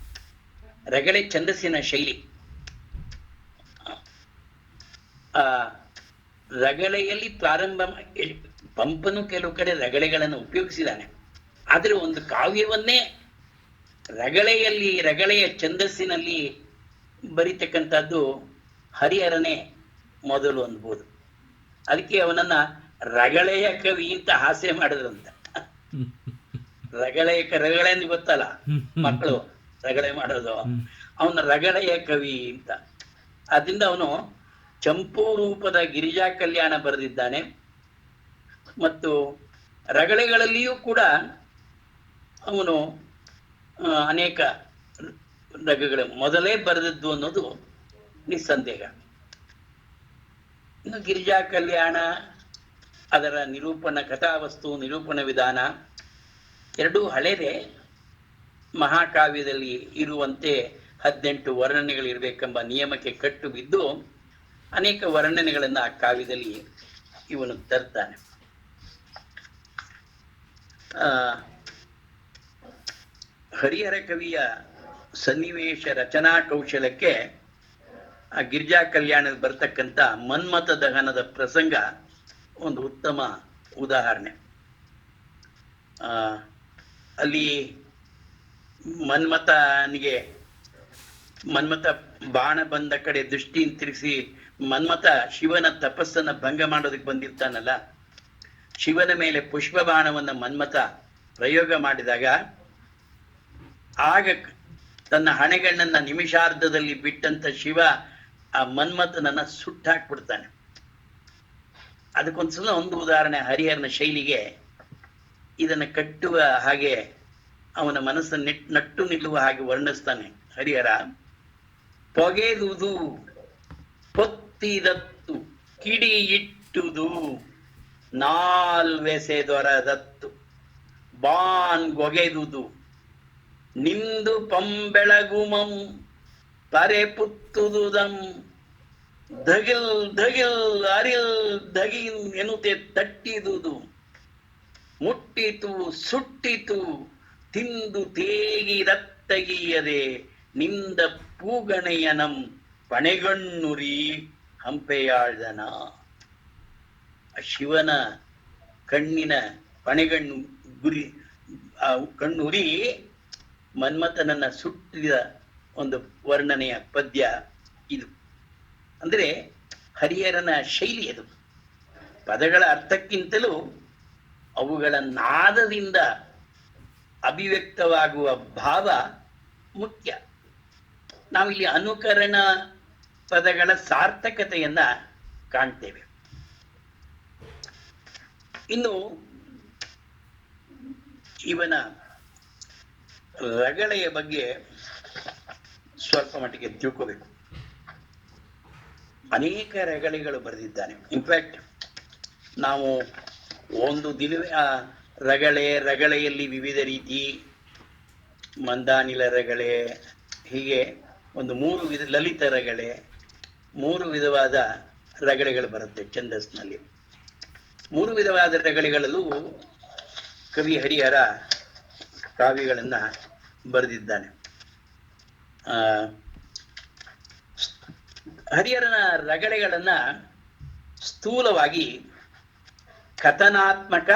ರಗಳೆ ಛಂದಸ್ಸಿನ ಶೈಲಿ. ಆ ರಗಳೆಯಲ್ಲಿ ಪ್ರಾರಂಭ, ಪಂಪನು ಕೆಲವು ಕಡೆ ರಗಳೆಗಳನ್ನು ಉಪಯೋಗಿಸಿದ್ದಾನೆ. ಆದರೆ ಒಂದು ಕಾವ್ಯವನ್ನೇ ರಗಳೆಯ ಛಂದಸ್ಸಿನಲ್ಲಿ ಬರಿತಕ್ಕಂಥದ್ದು ಹರಿಹರನೇ ಮೊದಲು ಅನ್ಬೋದು. ಅದಕ್ಕೆ ಅವನನ್ನ ರಗಳೆಯ ಕವಿ ಅಂತ ಹಾಸ್ಯ ಮಾಡಿದ್ರಂತ. ರಗಳೆ ಅಂತ ಗೊತ್ತಲ್ಲ, ಮಕ್ಕಳು ರಗಳೆ ಮಾಡೋದು, ಅವನ ರಗಳೆಯ ಕವಿ ಅಂತ. ಅದರಿಂದ ಅವನು ಚಂಪು ರೂಪದ ಗಿರಿಜಾ ಕಲ್ಯಾಣ ಬರೆದಿದ್ದಾನೆ. ಮತ್ತು ರಗಳೆಗಳಲ್ಲಿಯೂ ಕೂಡ ಅವನು ಅನೇಕ ರಗಗಳು ಮೊದಲೇ ಬರೆದದ್ದು ಅನ್ನೋದು ನಿಸ್ಸಂದೇಹ. ಇನ್ನು ಗಿರಿಜಾ ಕಲ್ಯಾಣ, ಅದರ ಕಥಾವಸ್ತು ನಿರೂಪಣ ವಿಧಾನ ಎರಡೂ ಹಳೆದೆ. ಮಹಾಕಾವ್ಯದಲ್ಲಿ ಇರುವಂತೆ 18 ವರ್ಣನೆಗಳಿರಬೇಕೆಂಬ ನಿಯಮಕ್ಕೆ ಕಟ್ಟು ಬಿದ್ದು ಅನೇಕ ವರ್ಣನೆಗಳನ್ನು ಆ ಕಾವ್ಯದಲ್ಲಿ ಇವನು ತರ್ತಾನೆ. ಹರಿಹರ ಕವಿಯ ಸನ್ನಿವೇಶ ರಚನಾ ಕೌಶಲಕ್ಕೆ ಆ ಗಿರಿಜಾ ಕಲ್ಯಾಣದಲ್ಲಿ ಬರ್ತಕ್ಕಂಥ ಮನ್ಮಥ ದಹನದ ಪ್ರಸಂಗ ಒಂದು ಉತ್ತಮ ಉದಾಹರಣೆ. ಅಲ್ಲಿ ಮನ್ಮಥ ಬಾಣ ಬಂದ ಕಡೆ ದೃಷ್ಟಿ ತಿರುಗಿಸಿ ಮನ್ಮಥ ಶಿವನ ತಪಸ್ಸನ್ನ ಭಂಗ ಮಾಡೋದಕ್ಕೆ ಬಂದಿರ್ತಾನಲ್ಲ, ಶಿವನ ಮೇಲೆ ಪುಷ್ಪ ಬಾಣವನ್ನ ಮನ್ಮಥ ಪ್ರಯೋಗ ಮಾಡಿದಾಗ ಆಗ ತನ್ನ ಹಣೆಗಣ್ಣನ್ನ ನಿಮಿಷಾರ್ಧದಲ್ಲಿ ಬಿಟ್ಟಂತ ಶಿವ ಆ ಮನ್ಮಥನನ್ನ ಸುಟ್ಟಾಕ್ಬಿಡ್ತಾನೆ. ಅದಕ್ಕೊಂದ್ಸಲ ಒಂದು ಉದಾಹರಣೆ ಹರಿಹರನ ಶೈಲಿಗೆ ಇದನ್ನ ಕಟ್ಟುವ ಹಾಗೆ ಅವನ ಮನಸ್ಸನ್ನು ನಟ್ಟು ನಿಲ್ಲುವ ಹಾಗೆ ವರ್ಣಿಸ್ತಾನೆ ಹರಿಹರ. ಪೊಗೆದುದು ಪೊತ್ತಿದತ್ತು ಕಿಡಿ ಇಟ್ಟುದು ನಾಲ್ವೆಸೆದೊರದತ್ತು ಬಾನ್ ಗೊಗೆದುದು ನಿಂದು ಪಂಬೆಳಗುಮಂ ಪರೆ ಪುತ್ತುದುದಂ ಧಗಿಲ್ ಧಗಿಲ್ ಅರಿಲ್ ಧಗಿಲ್ ಎನ್ನುತ್ತೆ ತಟ್ಟಿದುದು ಮುಟ್ಟಿತು ಸುಟ್ಟಿತು ತಿಂದು ತೇಗಿ ರತ್ತಗಿಯದೆ ನಿಂದ ಪೂಗಣೆಯನಂ ಪಣೆಗಣ್ಣುರಿ ಹಂಪೆಯಾಳ್ದನ. ಶಿವನ ಕಣ್ಣಿನ ಪಣೆಗಣ್ಣು ಗುರಿ ಕಣ್ಣುರಿ ಮನ್ಮಥನನ್ನ ಸುಟ್ಟಿದ ಒಂದು ವರ್ಣನೆಯ ಪದ್ಯ ಇದು. ಅಂದ್ರೆ ಹರಿಹರನ ಶೈಲಿ ಅದು. ಪದಗಳ ಅರ್ಥಕ್ಕಿಂತಲೂ ಅವುಗಳ ನಾದದಿಂದ ಅಭಿವ್ಯಕ್ತವಾಗುವ ಭಾವ ಮುಖ್ಯ. ನಾವಿಲ್ಲಿ ಅನುಕರಣ ಪದಗಳ ಸಾರ್ಥಕತೆಯನ್ನ ಕಾಣ್ತೇವೆ. ಇನ್ನು ಇವನ ರಗಳೆಯ ಬಗ್ಗೆ ಸ್ವಲ್ಪ ಮಟ್ಟಿಗೆ ತಿಳ್ಕೋಬೇಕು. ಅನೇಕ ರಗಳೆಗಳು ಬರೆದಿದ್ದಾನೆ. ಇನ್ಫ್ಯಾಕ್ಟ್ ನಾವು ಒಂದು ದಿನ ರಗಳೆಯಲ್ಲಿ ವಿವಿಧ ರೀತಿ, ಮಂದಾನಿಲ ರಗಳೆ, ಹೀಗೆ ಒಂದು 3 ವಿಧ, ಲಲಿತ ರಗಳೆ, 3 ವಿಧವಾದ ರಗಳೆಗಳು ಬರುತ್ತೆ ಛಂದಸ್ನಲ್ಲಿ. 3 ವಿಧವಾದ ರಗಳೆಗಳಲ್ಲೂ ಕವಿ ಹರಿಹರ ಕಾವ್ಯಗಳನ್ನ ಬರೆದಿದ್ದಾನೆ. ಹರಿಹರನ ರಗಳೆಗಳನ್ನ ಸ್ಥೂಲವಾಗಿ ಕಥನಾತ್ಮಕ,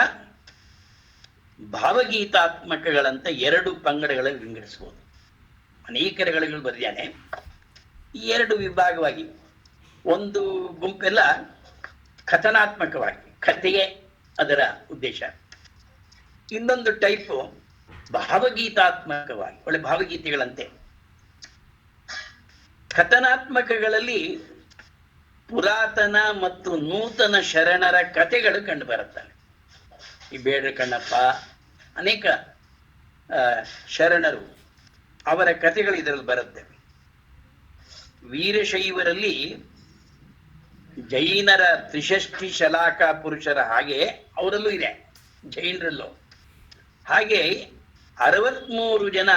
ಭಾವಗೀತಾತ್ಮಕಗಳಂತ 2 ಪಂಗಡಗಳಲ್ಲಿ ವಿಂಗಡಿಸಬಹುದು. ಅನೇಕ ರಗಳೆಗಳು ಬರೆದಿದ್ದಾನೆ. 2 ವಿಭಾಗವಾಗಿ, ಒಂದು ಗುಂಪೆಲ್ಲ ಕಥನಾತ್ಮಕವಾಗಿ, ಕಥೆಯೇ ಅದರ ಉದ್ದೇಶ. ಇನ್ನೊಂದು ಟೈಪು ಭಾವಗೀತಾತ್ಮಕವಾಗಿ, ಒಳ್ಳೆ ಭಾವಗೀತೆಗಳಂತೆ. ಕಥನಾತ್ಮಕಗಳಲ್ಲಿ ಪುರಾತನ ಮತ್ತು ನೂತನ ಶರಣರ ಕಥೆಗಳು ಕಂಡು ಬರುತ್ತವೆ. ಈ ಬೇಡ್ರ ಕಣ್ಣಪ್ಪ, ಅನೇಕ ಶರಣರು, ಅವರ ಕಥೆಗಳು ಇದರಲ್ಲಿ ಬರುತ್ತೆ. ವೀರಶೈವರಲ್ಲಿ ಜೈನರ ತ್ರಿಷಷ್ಠಿ ಶಲಾಕ ಪುರುಷರ ಹಾಗೆ ಅವರಲ್ಲೂ ಇದೆ, ಜೈನರಲ್ಲೂ. ಹಾಗೆ 63 ಜನ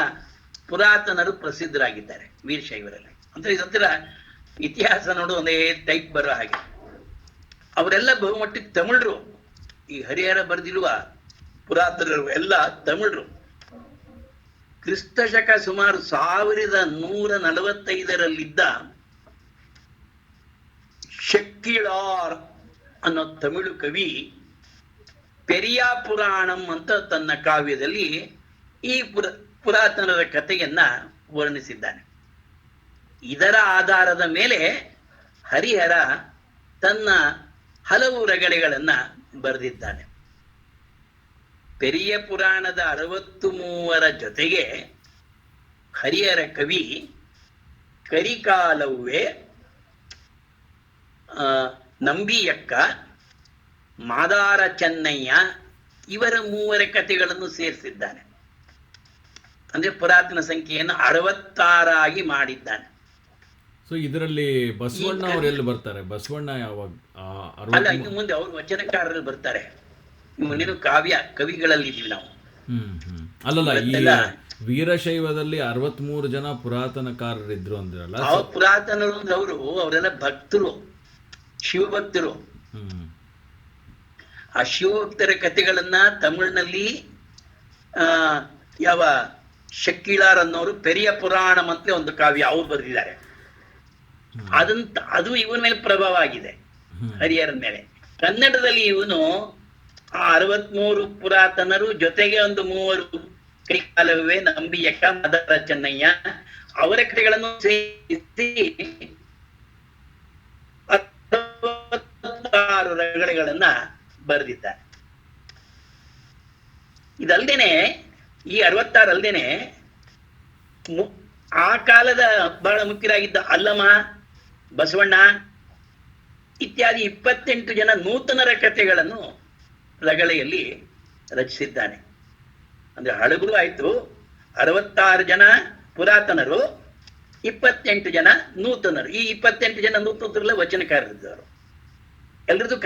ಪುರಾತನರು ಪ್ರಸಿದ್ಧರಾಗಿದ್ದಾರೆ ವೀರಶೈವರಲ್ಲಿ. ಅಂದ್ರೆ ಇದೊಂಥರ ಇತಿಹಾಸ ನೋಡು ಒಂದೇ ಟೈಪ್ ಬರೋ ಹಾಗೆ. ಅವರೆಲ್ಲ ಬಹುಮಟ್ಟಿಗೆ ತಮಿಳರು. ಈ ಹರಿಹರ ಬರೆದಿರುವ ಪುರಾತನರು ಎಲ್ಲ ತಮಿಳರು. ಕ್ರಿಸ್ತಶಕ ಸುಮಾರು 1145ರಲ್ಲಿದ್ದ ಶಕ್ಕಿಳಾರ್ ಅನ್ನೋ ತಮಿಳು ಕವಿ ಪೆರಿಯಾ ಪುರಾಣಂ ಅಂತ ತನ್ನ ಕಾವ್ಯದಲ್ಲಿ ಈ ಪುರಾತನರ ಕಥೆಯನ್ನ ವರ್ಣಿಸಿದ್ದಾನೆ. ಇದರ ಆಧಾರದ ಮೇಲೆ ಹರಿಹರ ತನ್ನ ಹಲವು ರಗಳೆಗಳನ್ನ ಬರೆದಿದ್ದಾನೆ. ಪೆರಿಯ ಪುರಾಣದ 63 ಜೊತೆಗೆ ಹರಿಹರ ಕವಿ ಕರಿಕಾಲವ್ವೆ, ನಂಬಿಯಕ್ಕ, ಮಾದಾರ ಚೆನ್ನಯ್ಯ ಇವರ 3 ಕಥೆಗಳನ್ನು ಸೇರಿಸಿದ್ದಾನೆ. ಅಂದ್ರೆ ಪುರಾತನ ಸಂಖ್ಯೆಯನ್ನು 66 ಮಾಡಿದ್ದಾನೆ. ಸೊ ಇದರಲ್ಲಿ ಬಸವಣ್ಣ ಅವರೆಲ್ಲ ಬರ್ತಾರೆ? ಬಸವಣ್ಣ ಯಾವಾಗ? ಅಲ್ಲ, ಇನ್ನು ಮುಂದೆ ಅವರು ವಚನಕಾರರಲ್ಲಿ ಬರ್ತಾರೆ. ಮುಂದಿನ ಕಾವ್ಯ ಕವಿಗಳಲ್ಲಿ ಇದೀವಿ ನಾವು. ಅಲ್ಲಲ್ಲ, ಈ ವೀರಶೈವದಲ್ಲಿ 63 ಜನ ಪುರಾತನಕಾರರಿದ್ರು ಅಂದ್ರಲ್ಲ. ಪುರಾತನರು ಅಂದ್ರೆ ಅವರೆಲ್ಲ ಭಕ್ತರು, ಶಿವಭಕ್ತರು. ಆ ಶಿವಭಕ್ತರ ಕಥೆಗಳನ್ನ ತಮಿಳಿನಲ್ಲಿ ಯಾವ ಶಕ್ಕಿಳಾರ್ ಅನ್ನೋರು ಪೆರಿಯ ಪುರಾಣ ಅಂತ ಒಂದು ಕಾವ್ಯ ಅವ್ರು ಬರೆದಿದ್ದಾರೆ. ಅದು ಇವನ ಮೇಲೆ ಪ್ರಭಾವ ಆಗಿದೆ, ಹರಿಹರನ ಮೇಲೆ. ಕನ್ನಡದಲ್ಲಿ ಇವನು ಆ 63 ಪುರಾತನರು ಜೊತೆಗೆ ಒಂದು 3 ಕರಿಕಾಲವೇ, ನಂಬಿಯಕ್ಕ, ಮಾದಾರ ಚೆನ್ನಯ್ಯ ಅವರ ಕಥೆಗಳನ್ನು ಸೇರಿಸಿ 66 ರಗಳೆಗಳನ್ನ ಬರೆದಿದ್ದಾನೆ. ಇದಲ್ದೇನೆ ಈ 66 ಅಲ್ದೇನೆ ಆ ಕಾಲದ ಬಹಳ ಮುಖ್ಯರಾಗಿದ್ದ ಅಲ್ಲಮ, ಬಸವಣ್ಣ ಇತ್ಯಾದಿ 28 ಜನ ನೂತನರ ಕಥೆಗಳನ್ನು ರಗಳೆಯಲ್ಲಿ ರಚಿಸಿದ್ದಾನೆ. ಅಂದ್ರೆ ಹಳಬರು ಆಯ್ತು, 66 ಜನ ಪುರಾತನರು, 28 ಜನ ನೂತನರು. ಈ 28 ಜನ ನೂತನರೆಲ್ಲ ವಚನಕಾರರಿದ್ದವರು. ಎಲ್ರದ್ದು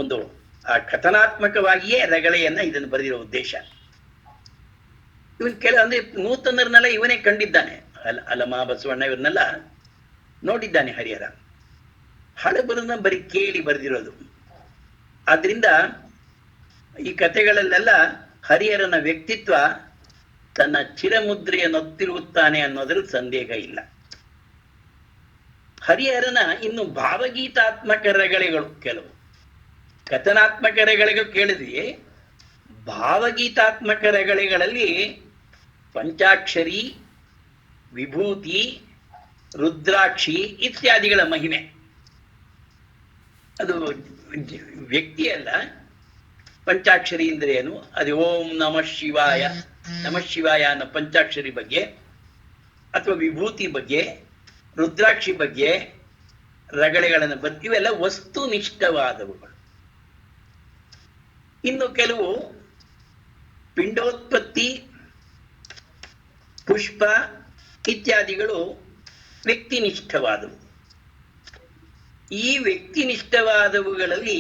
ಒಂದು ಆ ಕಥನಾತ್ಮಕವಾಗಿಯೇ ರಗಳೆಯನ್ನ ಇದನ್ನು ಬರೆದಿರೋ ಉದ್ದೇಶ. ಇವನ್ ಅಂದ್ರೆ ನೂತನರನ್ನೆಲ್ಲ ಇವನೇ ಕಂಡಿದ್ದಾನೆ. ಅಲ್ಲಮ, ಬಸವಣ್ಣ ಇವ್ರನ್ನೆಲ್ಲ ನೋಡಿದ್ದಾನೆ ಹರಿಹರ. ಹಳಬರನ್ನ ಬರೀ ಕೇಳಿ ಬರೆದಿರೋದು. ಆದ್ರಿಂದ ಈ ಕಥೆಗಳಲ್ಲೆಲ್ಲ ಹರಿಹರನ ವ್ಯಕ್ತಿತ್ವ ತನ್ನ ಚಿರಮುದ್ರೆಯನ್ನೊತ್ತಿರುತ್ತಾನೆ ಅನ್ನೋದ್ರಲ್ಲಿ ಸಂದೇಹ ಇಲ್ಲ. ಹರಿಹರನ ಇನ್ನು ಭಾವಗೀತಾತ್ಮಕ ರಗಳೆಗಳು ಕೆಲವು, ಕಥನಾತ್ಮಕ ರಗಳೆಗಳು ಕೇಳಿದ್ವಿ. ಭಾವಗೀತಾತ್ಮಕ ರಗಳೆಗಳಲ್ಲಿ ಪಂಚಾಕ್ಷರಿ, ವಿಭೂತಿ, ರುದ್ರಾಕ್ಷಿ ಇತ್ಯಾದಿಗಳ ಮಹಿಮೆ. ಅದು ವ್ಯಕ್ತಿ ಅಲ್ಲ. ಪಂಚಾಕ್ಷರಿ ಅಂದ್ರೆ ಏನು? ಅದು ಓಂ ನಮಃ ಶಿವಾಯ, ನಮಃ ಶಿವಾಯ ಅನ್ನೋ ಪಂಚಾಕ್ಷರಿ ಬಗ್ಗೆ, ಅಥವಾ ವಿಭೂತಿ ಬಗ್ಗೆ, ರುದ್ರಾಕ್ಷಿ ಬಗ್ಗೆ ರಗಳೆಗಳನ್ನು ಇವೆಲ್ಲ ವಸ್ತುನಿಷ್ಠವಾದವುಗಳು. ಇನ್ನು ಕೆಲವು ಪಿಂಡೋತ್ಪತ್ತಿ, ಪುಷ್ಪ ಇತ್ಯಾದಿಗಳು ವ್ಯಕ್ತಿನಿಷ್ಠವಾದವು. ಈ ವ್ಯಕ್ತಿನಿಷ್ಠವಾದವುಗಳಲ್ಲಿ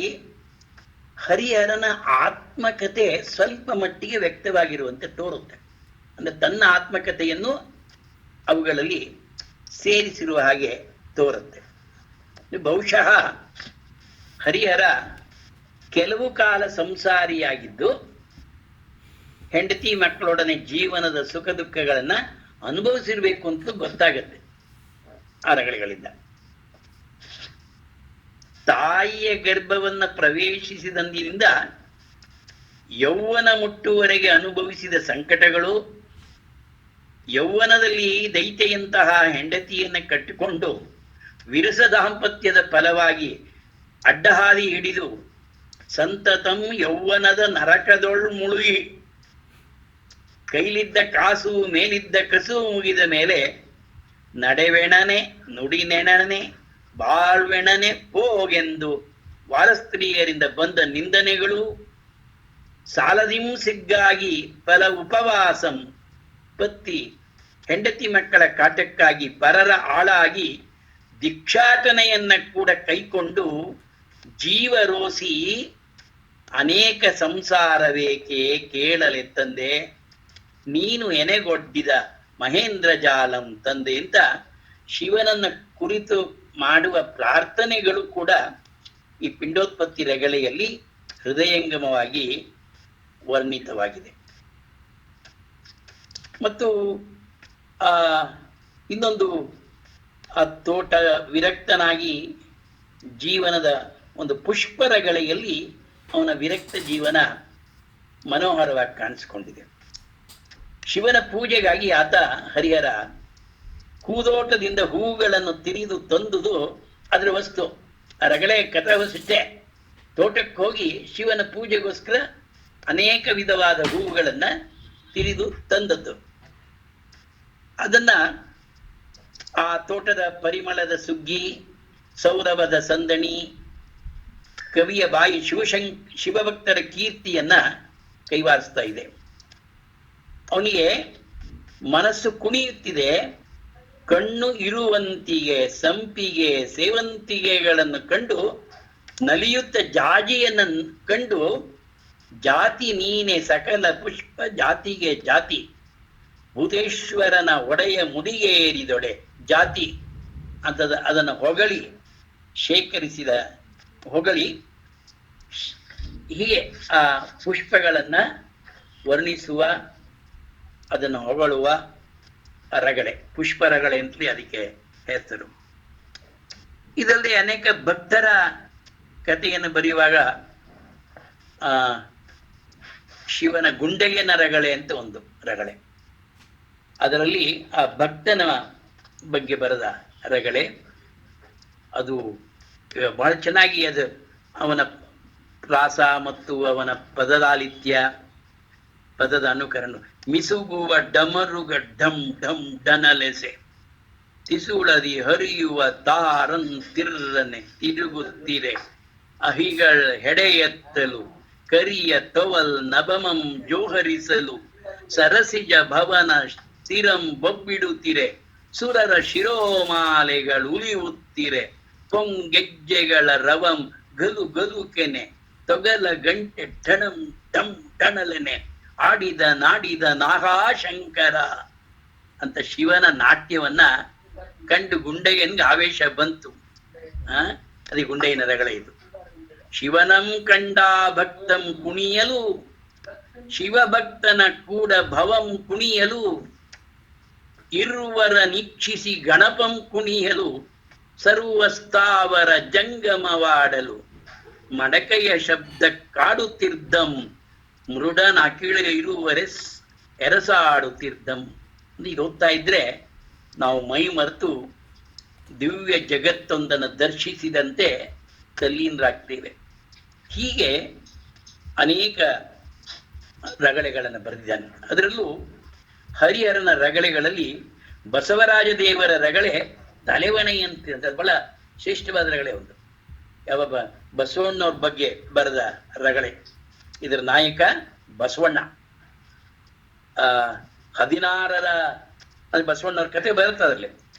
ಹರಿಹರನ ಆತ್ಮಕತೆ ಸ್ವಲ್ಪ ಮಟ್ಟಿಗೆ ವ್ಯಕ್ತವಾಗಿರುವಂತೆ ತೋರುತ್ತೆ. ಅಂದ್ರೆ ತನ್ನ ಆತ್ಮಕತೆಯನ್ನು ಅವುಗಳಲ್ಲಿ ಸೇರಿಸಿರುವ ಹಾಗೆ ತೋರುತ್ತೆ. ಬಹುಶಃ ಹರಿಹರ ಕೆಲವು ಕಾಲ ಸಂಸಾರಿಯಾಗಿದ್ದು ಹೆಂಡತಿ ಮಕ್ಕಳೊಡನೆ ಜೀವನದ ಸುಖ ದುಃಖಗಳನ್ನ ಅನುಭವಿಸಿರ್ಬೇಕು ಅಂತ ಗೊತ್ತಾಗತ್ತೆ ಆ ರಗಳೆಗಳಿಂದ. ತಾಯಿಯ ಗರ್ಭವನ್ನ ಪ್ರವೇಶಿಸಿದಂದಿನಿಂದ ಯೌವನ ಮುಟ್ಟುವರೆಗೆ ಅನುಭವಿಸಿದ ಸಂಕಟಗಳು, ಯೌವನದಲ್ಲಿ ದೈತ್ಯೆಯಂತಹ ಹೆಂಡತಿಯನ್ನ ಕಟ್ಟಿಕೊಂಡು ವಿರಸ ದಾಂಪತ್ಯದ ಫಲವಾಗಿ ಅಡ್ಡಹಾದಿ ಹಿಡಿದು ಸಂತತಂ ಯೌವನದ ನರಕದೊಳ್ ಮುಳುಗಿ ಕೈಲಿದ್ದ ಕಾಸು ಮೇಲಿದ್ದ ಕಸು ಮುಗಿದ ಮೇಲೆ ನಡೆವೆಣನೆ ನುಡಿನೆಣನೆ ಬಾಳ್ವೆಣನೆ ಹೋಗೆಂದು ವಾರಸ್ತ್ರೀಯರಿಂದ ಬಂದ ನಿಂದನೆಗಳು, ಸಾಲದಿಂಸಿಗಾಗಿ ಫಲ ಉಪವಾಸಂ ಪತ್ತಿ ಹೆಂಡತಿ ಮಕ್ಕಳ ಕಾಟಕ್ಕಾಗಿ ಪರರ ಆಳಾಗಿ ದೀಕ್ಷಾಟನೆಯನ್ನ ಕೂಡ ಕೈಕೊಂಡು ಜೀವರೋಸಿ ಅನೇಕ ಸಂಸಾರವೇಕೆ ಕೇಳಲೆತ್ತಂದೆ, ನೀನು ಎನೆಗೊಡ್ಡಿದ ಮಹೇಂದ್ರ ಜಾಲಂ ತಂದೆ ಅಂತ ಶಿವನನ್ನ ಕುರಿತು ಮಾಡುವ ಪ್ರಾರ್ಥನೆಗಳು ಕೂಡ ಈ ಪಿಂಡೋತ್ಪತ್ತಿ ರಗಳೆಯಲ್ಲಿ ಹೃದಯಂಗಮವಾಗಿ ವರ್ಣಿತವಾಗಿದೆ. ಮತ್ತು ಇನ್ನೊಂದು ಆ ತೋಟ ವಿರಕ್ತನಾಗಿ ಜೀವನದ ಒಂದು ಪುಷ್ಪರಗಳೆಯಲ್ಲಿ ಅವನ ವಿರಕ್ತ ಜೀವನ ಮನೋಹರವಾಗಿ ಕಾಣಿಸಿಕೊಂಡಿದೆ. ಶಿವನ ಪೂಜೆಗಾಗಿ ಆತ ಹರಿಹರ ಹೂದೋಟದಿಂದ ಹೂಗಳನ್ನು ತಿರಿದು ತಂದುದು ಅದರ ವಸ್ತು. ಆ ರಗಳೆ ಕಥಾವಸ್ತೇ. ತೋಟಕ್ಕೆ ಹೋಗಿ ಶಿವನ ಪೂಜೆಗೋಸ್ಕರ ಅನೇಕ ವಿಧವಾದ ಹೂವುಗಳನ್ನ ತಿರಿದು ತಂದದ್ದು. ಅದನ್ನ ಆ ತೋಟದ ಪರಿಮಳದ ಸುಗ್ಗಿ, ಸೌರಭದ ಸಂದಣಿ, ಕವಿಯ ಬಾಯಿ ಶಿವಭಕ್ತರ ಕೀರ್ತಿಯನ್ನ ಕೈವಾರಿಸ್ತಾ ಇದೆ. ಅವನಿಗೆ ಮನಸ್ಸು ಕುಣಿಯುತ್ತಿದೆ. ಕಣ್ಣು ಇರುವಂತಿಗೆ ಸಂಪಿಗೆ ಸೇವಂತಿಗೆಗಳನ್ನು ಕಂಡು ನಲಿಯುತ್ತ ಜಾಜಿಯನ್ನು ಕಂಡು, ಜಾತಿ ನೀನೆ ಸಕಲ ಪುಷ್ಪ ಜಾತಿಗೆ ಜಾತಿ, ಭೂತೇಶ್ವರನ ಒಡೆಯ ಮುಡಿಗೆ ಏರಿದೊಡೆ ಜಾತಿ ಅಂತ ಅದನ್ನು ಹೊಗಳಿ ಹೀಗೆ ಆ ಪುಷ್ಪಗಳನ್ನ ವರ್ಣಿಸುವ, ಅದನ್ನು ಹೊಗಳುವ ರಗಳೆ, ಪುಷ್ಪರಗಳೆ ಅಂತಲೇ ಅದಕ್ಕೆ ಹೆಸರು. ಇದಲ್ಲದೆ ಅನೇಕ ಭಕ್ತರ ಕಥೆಯನ್ನು ಬರೆಯುವಾಗ ಶಿವನ ಗುಂಡೆಯನ ರಗಳೆ ಅಂತ ಒಂದು ರಗಳೆ, ಅದರಲ್ಲಿ ಆ ಭಕ್ತನ ಬಗ್ಗೆ ಬರೆದ ರಗಳೆ. ಅದು ಬಹಳ ಚೆನ್ನಾಗಿ, ಅದು ಅವನ ಪ್ರಾಸ ಮತ್ತು ಅವನ ಪದಲಾಲಿತ್ಯ ಪದದ ಅನುಕರಣ. ಮಿಸುಗುವ ಡಮರುಗ ಢಂ ಢಂ ಡನಲೆಸೆ, ತಿಸುಳದಿ ಹರಿಯುವ ತಾರಂತಿರ್ರನೆ ತಿರುಗುತ್ತಿರೆ, ಅಹಿಗಳ ಹೆಡೆಯೆತ್ತಲು ಕರಿಯ ತೊವಲ್ ನಭಮಂ ಜೋಹರಿಸಲು, ಸರಸಿಜ ಭವನ ಸ್ಥಿರಂ ಬೊಬ್ಬಿಡುತ್ತಿರೆ, ಸುರರ ಶಿರೋಮಾಲೆಗಳು ಉಲಿಯುತ್ತಿರೆ, ಪೊಂಗೆಜ್ಜೆಗಳ ರವಂ ಗಲು ಗಲುಕೆನೆ, ತೊಗಲ ಗಂಟೆ ಠಣಂ ಢಂ ಠಣಲೆನೆ, ಆಡಿದ ನಾಡಿದ ನಾಗಾಶಂಕರ ಅಂತ ಶಿವನ ನಾಟ್ಯವನ್ನ ಕಂಡು ಗುಂಡಯ್ಯನ್ಗೆ ಆವೇಶ ಬಂತು. ಅದೇ ಗುಂಡಯ್ಯನ ರಗಳೆ ಇದು. ಶಿವನಂ ಕಂಡ ಭಕ್ತಂ ಕುಣಿಯಲು, ಶಿವಭಕ್ತನ ಕೂಡ ಭವಂ ಕುಣಿಯಲು, ಇರುವರ ನಿಕ್ಷಿಸಿ ಗಣಪಂ ಕುಣಿಯಲು, ಸರ್ವಸ್ಥಾವರ ಜಂಗಮವಾಡಲು, ಮಡಕೆಯ ಶಬ್ದ ಕಾಡುತ್ತಿರ್ದಂ, ಮೃಡನ ಅಕಿಳ ಇರುವರೆ ಎರಸಾಡುತ್ತಿರ್ದಂ. ಇದು ಓದ್ತಾ ಇದ್ರೆ ನಾವು ಮೈ ಮರೆತು ದಿವ್ಯ ಜಗತ್ತೊಂದನ್ನು ದರ್ಶಿಸಿದಂತೆ ತಲ್ಲೀನರಾಗ್ತೇವೆ. ಹೀಗೆ ಅನೇಕ ರಗಳೆಗಳನ್ನು ಬರೆದಿದ್ದಾನೆ. ಅದರಲ್ಲೂ ಹರಿಹರನ ರಗಳೆಗಳಲ್ಲಿ ಬಸವರಾಜ ದೇವರ ರಗಳೆ ತಲೆವಣೆ ಅಂತ ಬಹಳ ಶ್ರೇಷ್ಠವಾದ ರಗಳೆ ಒಂದು. ಯಾವ ಬಸವಣ್ಣವ್ರ ಬಗ್ಗೆ ಬರೆದ ರಗಳೆ. ಇದರ ನಾಯಕ ಬಸವಣ್ಣ. 16ರ ಬಸವಣ್ಣವ್ರ ಕತೆ ಬರುತ್ತೆ ಅದರಲ್ಲಿ.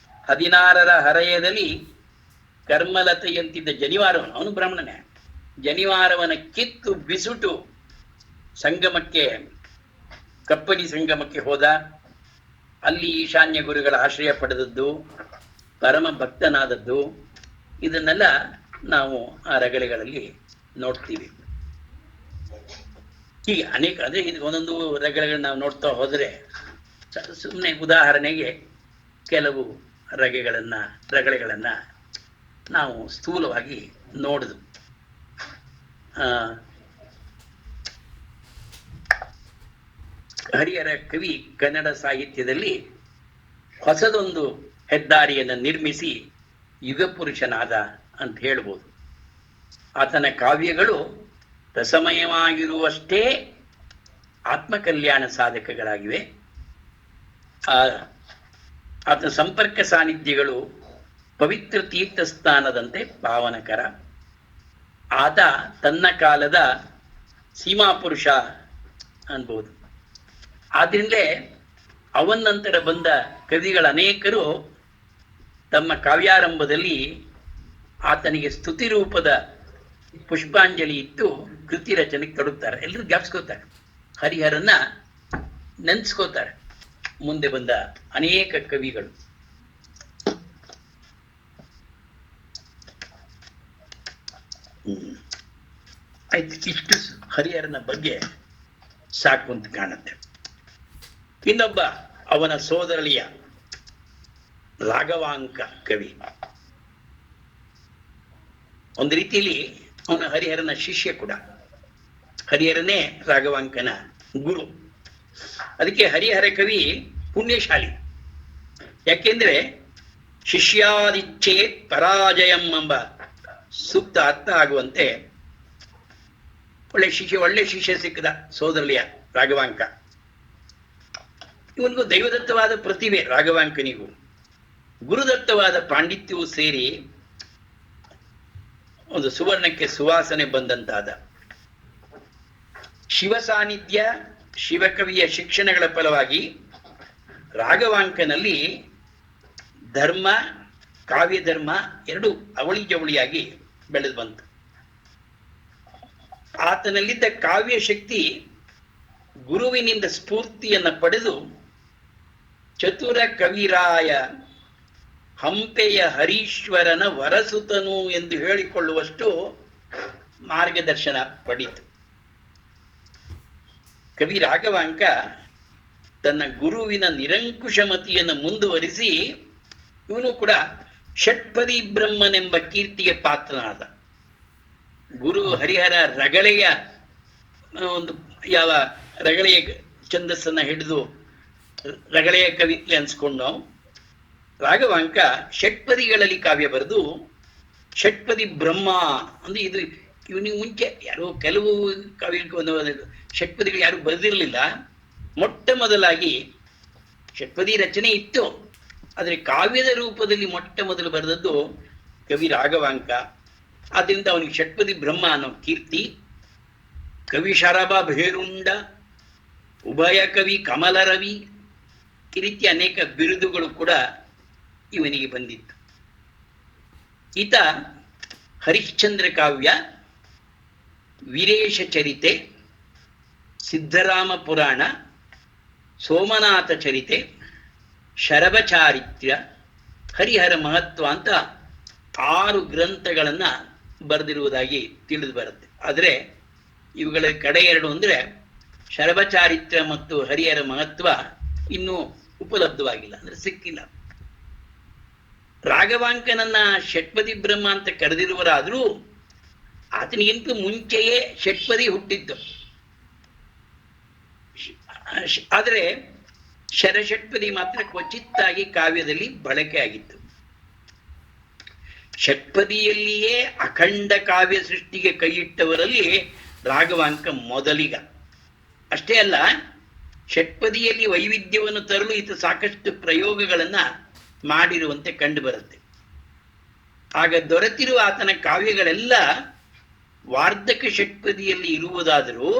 16ರ ಹರೆಯದಲ್ಲಿ ಕರ್ಮಲತೆಯಂತಿದ್ದ ಜನಿವಾರವನು, ಅವನು ಬ್ರಾಹ್ಮಣನೇ, ಜನಿವಾರವನ ಕಿತ್ತು ಬಿಸುಟು ಸಂಗಮಕ್ಕೆ, ಕಪ್ಪಲಿ ಸಂಗಮಕ್ಕೆ ಹೋದ. ಅಲ್ಲಿ ಈಶಾನ್ಯ ಗುರುಗಳ ಆಶ್ರಯ ಪಡೆದದ್ದು, ಪರಮ ಭಕ್ತನಾದದ್ದು, ಇದನ್ನೆಲ್ಲ ನಾವು ಆ ರಗಳೆಗಳಲ್ಲಿ ನೋಡ್ತೀವಿ. ಹೀಗೆ ಅನೇಕ, ಅದೇ ಒಂದೊಂದು ರಗಳೆಗಳನ್ನ ನಾವು ನೋಡ್ತಾ ಹೋದರೆ ಸುಮ್ಮನೆ ಉದಾಹರಣೆಗೆ ಕೆಲವು ರಗಳೆಗಳನ್ನ ನಾವು ಸ್ಥೂಲವಾಗಿ ನೋಡುದು. ಹರಿಹರ ಕವಿ ಕನ್ನಡ ಸಾಹಿತ್ಯದಲ್ಲಿ ಹೊಸದೊಂದು ಹೆದ್ದಾರಿಯನ್ನು ನಿರ್ಮಿಸಿ ಯುಗಪುರುಷನಾದ ಅಂತ ಹೇಳ್ಬೋದು. ಆತನ ಕಾವ್ಯಗಳು ರಸಮಯವಾಗಿರುವಷ್ಟೇ ಆತ್ಮಕಲ್ಯಾಣ ಸಾಧಕಗಳಾಗಿವೆ. ಆತನ ಸಂಪರ್ಕ ಸಾನ್ನಿಧ್ಯಗಳು ಪವಿತ್ರ ತೀರ್ಥಸ್ಥಾನದಂತೆ ಪಾವನಕರ. ಆತ ತನ್ನ ಕಾಲದ ಸೀಮಾಪುರುಷ ಅನ್ಬೋದು. ಆದ್ರಿಂದಲೇ ಅವನಂತರ ಬಂದ ಕವಿಗಳ ಅನೇಕರು ತಮ್ಮ ಕಾವ್ಯಾರಂಭದಲ್ಲಿ ಆತನಿಗೆ ಸ್ತುತಿ ರೂಪದ ಪುಷ್ಪಾಂಜಲಿ ಇಟ್ಟು ಕೃತಿ ರಚನೆಗೆ ತೊಡಗ್ತಾರೆ. ಎಲ್ಲರೂ ಜ್ಞಾಪಿಸ್ಕೋತಾರೆ, ಹರಿಹರನ್ನ ನೆನ್ಸ್ಕೋತಾರೆ ಮುಂದೆ ಬಂದ ಅನೇಕ ಕವಿಗಳು. ಆಯ್ತು, ಇಷ್ಟು ಹರಿಹರನ ಬಗ್ಗೆ ಸಾಕು ಅಂತ ಕಾಣುತ್ತೆ. ಇನ್ನೊಬ್ಬ ಅವನ ಸೋದರಳಿಯ ರಾಘವಾಂಕ ಕವಿ. ಒಂದು ರೀತಿಯಲ್ಲಿ ಅವನ ಹರಿಹರನ ಶಿಷ್ಯ ಕೂಡ. ಹರಿಹರನೇ ರಾಘವಾಂಕನ ಗುರು. ಅದಕ್ಕೆ ಹರಿಹರ ಕವಿ ಪುಣ್ಯಶಾಲಿ. ಯಾಕೆಂದ್ರೆ ಶಿಷ್ಯಾದಿಚ್ಛೇತ್ ಪರಾಜಯಂ ಎಂಬ ಸೂಕ್ತ ಅರ್ಥ ಆಗುವಂತೆ ಒಳ್ಳೆ ಶಿಷ್ಯ ಸಿಕ್ಕದ ಸೋದರಳಿಯ ರಾಘವಾಂಕ. ಇವನಿಗೂ ದೈವದತ್ತವಾದ ಪ್ರತಿಭೆ ರಾಘವಾಂಕನಿಗೂ, ಗುರುದತ್ತವಾದ ಪಾಂಡಿತ್ಯವೂ ಸೇರಿ ಒಂದು ಸುವರ್ಣಕ್ಕೆ ಸುವಾಸನೆ ಬಂದಂತಾದ. ಶಿವ ಸಾನ್ನಿಧ್ಯ, ಶಿವಕವಿಯ ಶಿಕ್ಷಣಗಳ ಫಲವಾಗಿ ರಾಘವಾಂಕನಲ್ಲಿ ಧರ್ಮ, ಕಾವ್ಯ ಧರ್ಮ ಎರಡು ಅವಳಿ ಜವಳಿಯಾಗಿ ಬೆಳೆದು ಬಂತು. ಆತನಲ್ಲಿದ್ದ ಕಾವ್ಯ ಶಕ್ತಿ ಗುರುವಿನಿಂದ ಸ್ಫೂರ್ತಿಯನ್ನ ಪಡೆದು ಚತುರ ಕವಿರಾಯ ಹಂಪೆಯ ಹರೀಶ್ವರನ ವರಸುತನು ಎಂದು ಹೇಳಿಕೊಳ್ಳುವಷ್ಟು ಮಾರ್ಗದರ್ಶನ ಪಡೀತು. ಕವಿ ರಾಘವಾಂಕ ತನ್ನ ಗುರುವಿನ ನಿರಂಕುಶಮತಿಯನ್ನು ಮುಂದುವರಿಸಿ ಇವನು ಕೂಡ ಷಟ್ಪದಿ ಬ್ರಹ್ಮನೆಂಬ ಕೀರ್ತಿಗೆ ಪಾತ್ರನಾದ. ಗುರು ಹರಿಹರ ರಗಳೆಯ ಒಂದು ಯಾವ ರಗಳೆಯ ಛಂದಸ್ಸನ್ನ ಹಿಡಿದು ರಗಳೆಯ ಕವಿತ್ಲೆ ಅನ್ಸ್ಕೊಂಡು ರಾಘವಾಂಕ ಷಟ್ಪದಿಗಳಲ್ಲಿ ಕಾವ್ಯ ಬರೆದು ಷಟ್ಪದಿ ಬ್ರಹ್ಮ ಅಂದ್ರೆ ಇದು ಇವನಿಗೆ ಮುಂಚೆ ಯಾರೋ ಕೆಲವು ಕಾವ್ಯ ಷಟ್ಪದಿಗಳು ಯಾರು ಬರೆದಿರಲಿಲ್ಲ. ಮೊಟ್ಟ ಮೊದಲಾಗಿ ಷಟ್ಪದಿ ರಚನೆ ಇತ್ತು, ಆದರೆ ಕಾವ್ಯದ ರೂಪದಲ್ಲಿ ಮೊಟ್ಟ ಮೊದಲು ಬರೆದದ್ದು ಕವಿ ರಾಘವಾಂಕ. ಆದ್ದರಿಂದ ಅವನಿಗೆ ಷಟ್ಪದಿ ಬ್ರಹ್ಮ ಅನ್ನೋ ಕೀರ್ತಿ. ಕವಿ ಶರಭ ಭೇರುಂಡ, ಉಭಯ ಕವಿ ಕಮಲ ರವಿ, ಈ ರೀತಿ ಅನೇಕ ಬಿರುದುಗಳು ಕೂಡ ಇವನಿಗೆ ಬಂದಿತ್ತು. ಈತ ಹರಿಶ್ಚಂದ್ರ ಕಾವ್ಯ, ವೀರೇಶ ಚರಿತೆ, ಸಿದ್ಧರಾಮ ಪುರಾಣ, ಸೋಮನಾಥ ಚರಿತೆ, ಶರಭ ಚಾರಿತ್ರ್ಯ, ಹರಿಹರ ಮಹತ್ವ ಅಂತ 6 ಗ್ರಂಥಗಳನ್ನ ಬರೆದಿರುವುದಾಗಿ ತಿಳಿದು ಬರುತ್ತೆ. ಆದರೆ ಇವುಗಳ ಕಡೆ 2 ಅಂದರೆ ಶರಭ ಚಾರಿತ್ರ್ಯ ಮತ್ತು ಹರಿಹರ ಮಹತ್ವ ಇನ್ನೂ ಉಪಲಬ್ಧವಾಗಿಲ್ಲ, ಅಂದ್ರೆ ಸಿಕ್ಕಿಲ್ಲ. ರಾಘವಾಂಕನನ್ನ ಷಟ್ಪದಿ ಬ್ರಹ್ಮ ಅಂತ ಕರೆದಿರುವರಾದರೂ ಆತನಿಗಿಂತ ಮುಂಚೆಯೇ ಷಟ್ಪದಿ ಹುಟ್ಟಿತ್ತು. ಆದರೆ ಶರಷಟ್ಪದಿ ಮಾತ್ರ ಕ್ವಚಿತ್ತಾಗಿ ಕಾವ್ಯದಲ್ಲಿ ಬಳಕೆ ಆಗಿತ್ತು. ಷಟ್ಪದಿಯಲ್ಲಿಯೇ ಅಖಂಡ ಕಾವ್ಯ ಸೃಷ್ಟಿಗೆ ಕೈಯಿಟ್ಟವರಲ್ಲಿ ರಾಘವಾಂಕ ಮೊದಲಿಗ. ಅಷ್ಟೇ ಅಲ್ಲ, ಷಟ್ಪದಿಯಲ್ಲಿ ವೈವಿಧ್ಯವನ್ನು ತರಲು ಈತ ಸಾಕಷ್ಟು ಪ್ರಯೋಗಗಳನ್ನ ಮಾಡಿರುವಂತೆ ಕಂಡು ಬರುತ್ತೆ. ಆಗ ದೊರೆತಿರುವ ಆತನ ಕಾವ್ಯಗಳೆಲ್ಲ ವಾರ್ಧಕ ಷಟ್ಪದಿಯಲ್ಲಿ ಇರುವುದಾದರೂ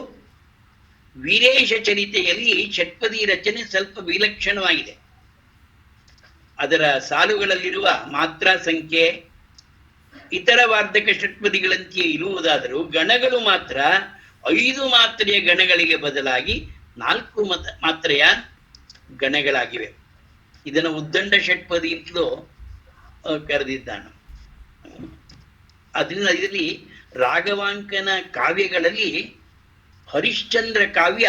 ವೀರೇಶ ಚರಿತೆಯಲ್ಲಿ ಷಟ್ಪದಿ ರಚನೆ ಸ್ವಲ್ಪ ವಿಲಕ್ಷಣವಾಗಿದೆ. ಅದರ ಸಾಲುಗಳಲ್ಲಿರುವ ಮಾತ್ರಾ ಸಂಖ್ಯೆ ಇತರ ವಾರ್ಧಕ ಷಟ್ಪದಿಗಳಂತೆಯೇ ಇರುವುದಾದರೂ ಗಣಗಳು ಮಾತ್ರ 5 ಮಾತ್ರೆಯ ಗಣಗಳಿಗೆ ಬದಲಾಗಿ 4 ಮಾತ್ರೆಯ ಗಣಗಳಾಗಿವೆ. ಇದನ್ನು ಉದ್ದಂಡ ಷಟ್ಪದಿ ಅಂತಲೂ ಕರೆದಿದ್ದಾನು. ಅದರಿಂದ ಇದರಲ್ಲಿ ರಾಘವಾಂಕನ ಕಾವ್ಯಗಳಲ್ಲಿ ಹರಿಶ್ಚಂದ್ರ ಕಾವ್ಯ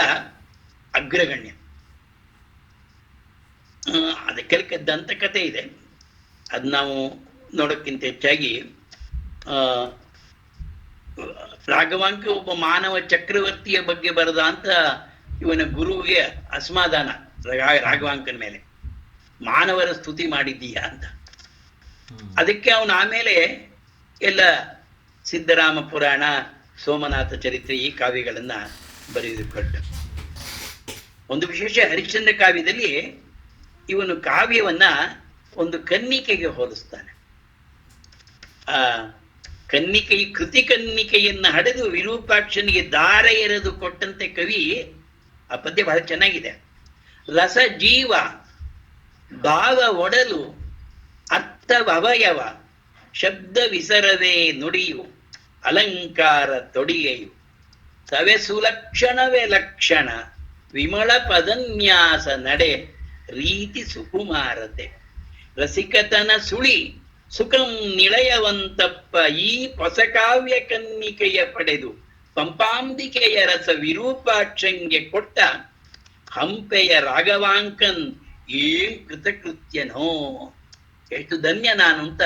ಅಗ್ರಗಣ್ಯ. ಅದಕ್ಕೆ ದಂತಕಥೆ ಇದೆ, ಅದು ನಾವು ನೋಡೋಕ್ಕಿಂತ ಹೆಚ್ಚಾಗಿ ರಾಘವಾಂಕ ಒಬ್ಬ ಮಾನವ ಚಕ್ರವರ್ತಿಯ ಬಗ್ಗೆ ಬರೆದ ಅಂತ ಇವನ ಗುರುವಿಗೆ ಅಸಮಾಧಾನ ರಾಘವಾಂಕನ ಮೇಲೆ, ಮಾನವರ ಸ್ತುತಿ ಮಾಡಿದ್ದೀಯಾ ಅಂತ. ಅದಕ್ಕೆ ಅವನು ಆಮೇಲೆ ಎಲ್ಲ ಸಿದ್ಧರಾಮ ಪುರಾಣ, ಸೋಮನಾಥ ಚರಿತ್ರೆ ಈ ಕಾವ್ಯಗಳನ್ನ ಬರೆದುಕೊಂಡ. ಒಂದು ವಿಶೇಷ ಹರಿಶ್ಚಂದ್ರ ಕಾವ್ಯದಲ್ಲಿ ಇವನು ಕಾವ್ಯವನ್ನ ಒಂದು ಕನ್ನಿಕೆಗೆ ಹೋಲಿಸ್ತಾನೆ. ಆ ಕೃತಿ ಕನ್ನಿಕೆಯನ್ನ ಹಡೆದು ವಿರೂಪಾಕ್ಷನಿಗೆ ದಾರ ಎರೆದು ಕೊಟ್ಟಂತೆ ಕವಿ. ಆ ಪದ್ಯ ಬಹಳ ಚೆನ್ನಾಗಿದೆ. ರಸ ಜೀವ ಭಾವ ಒಡಲು ಅರ್ಥವಯವ ಶಬ್ದ ವಿಸರವೇ ನುಡಿಯು ಅಲಂಕಾರ ತೊಡಿಗೆಯು ಸವೆ ಸುಲಕ್ಷಣವೇ ಲಕ್ಷಣ ವಿಮಳ ಪದನ್ಯಾಸ ನಡೆ ರೀತಿ ಸುಕುಮಾರತೆ ರಸಿಕತನ ಸುಳಿ ಸುಖಂ ನಿಳಯವಂತಪ್ಪ ಈ ಹೊಸಕಾವ್ಯ ಕನ್ನಿಕೆಯ ಪಡೆದು ಪಂಪಾಂಬಿಕೆಯ ರಸ ವಿರೂಪಾಕ್ಷಂಗೆ ಕೊಟ್ಟ ಹಂಪೆಯ ರಾಘವಾಂಕನ್ ಏನ್ ಕೃತಕೃತ್ಯನೋ, ಎಷ್ಟು ಧನ್ಯ ನಾನು ಅಂತ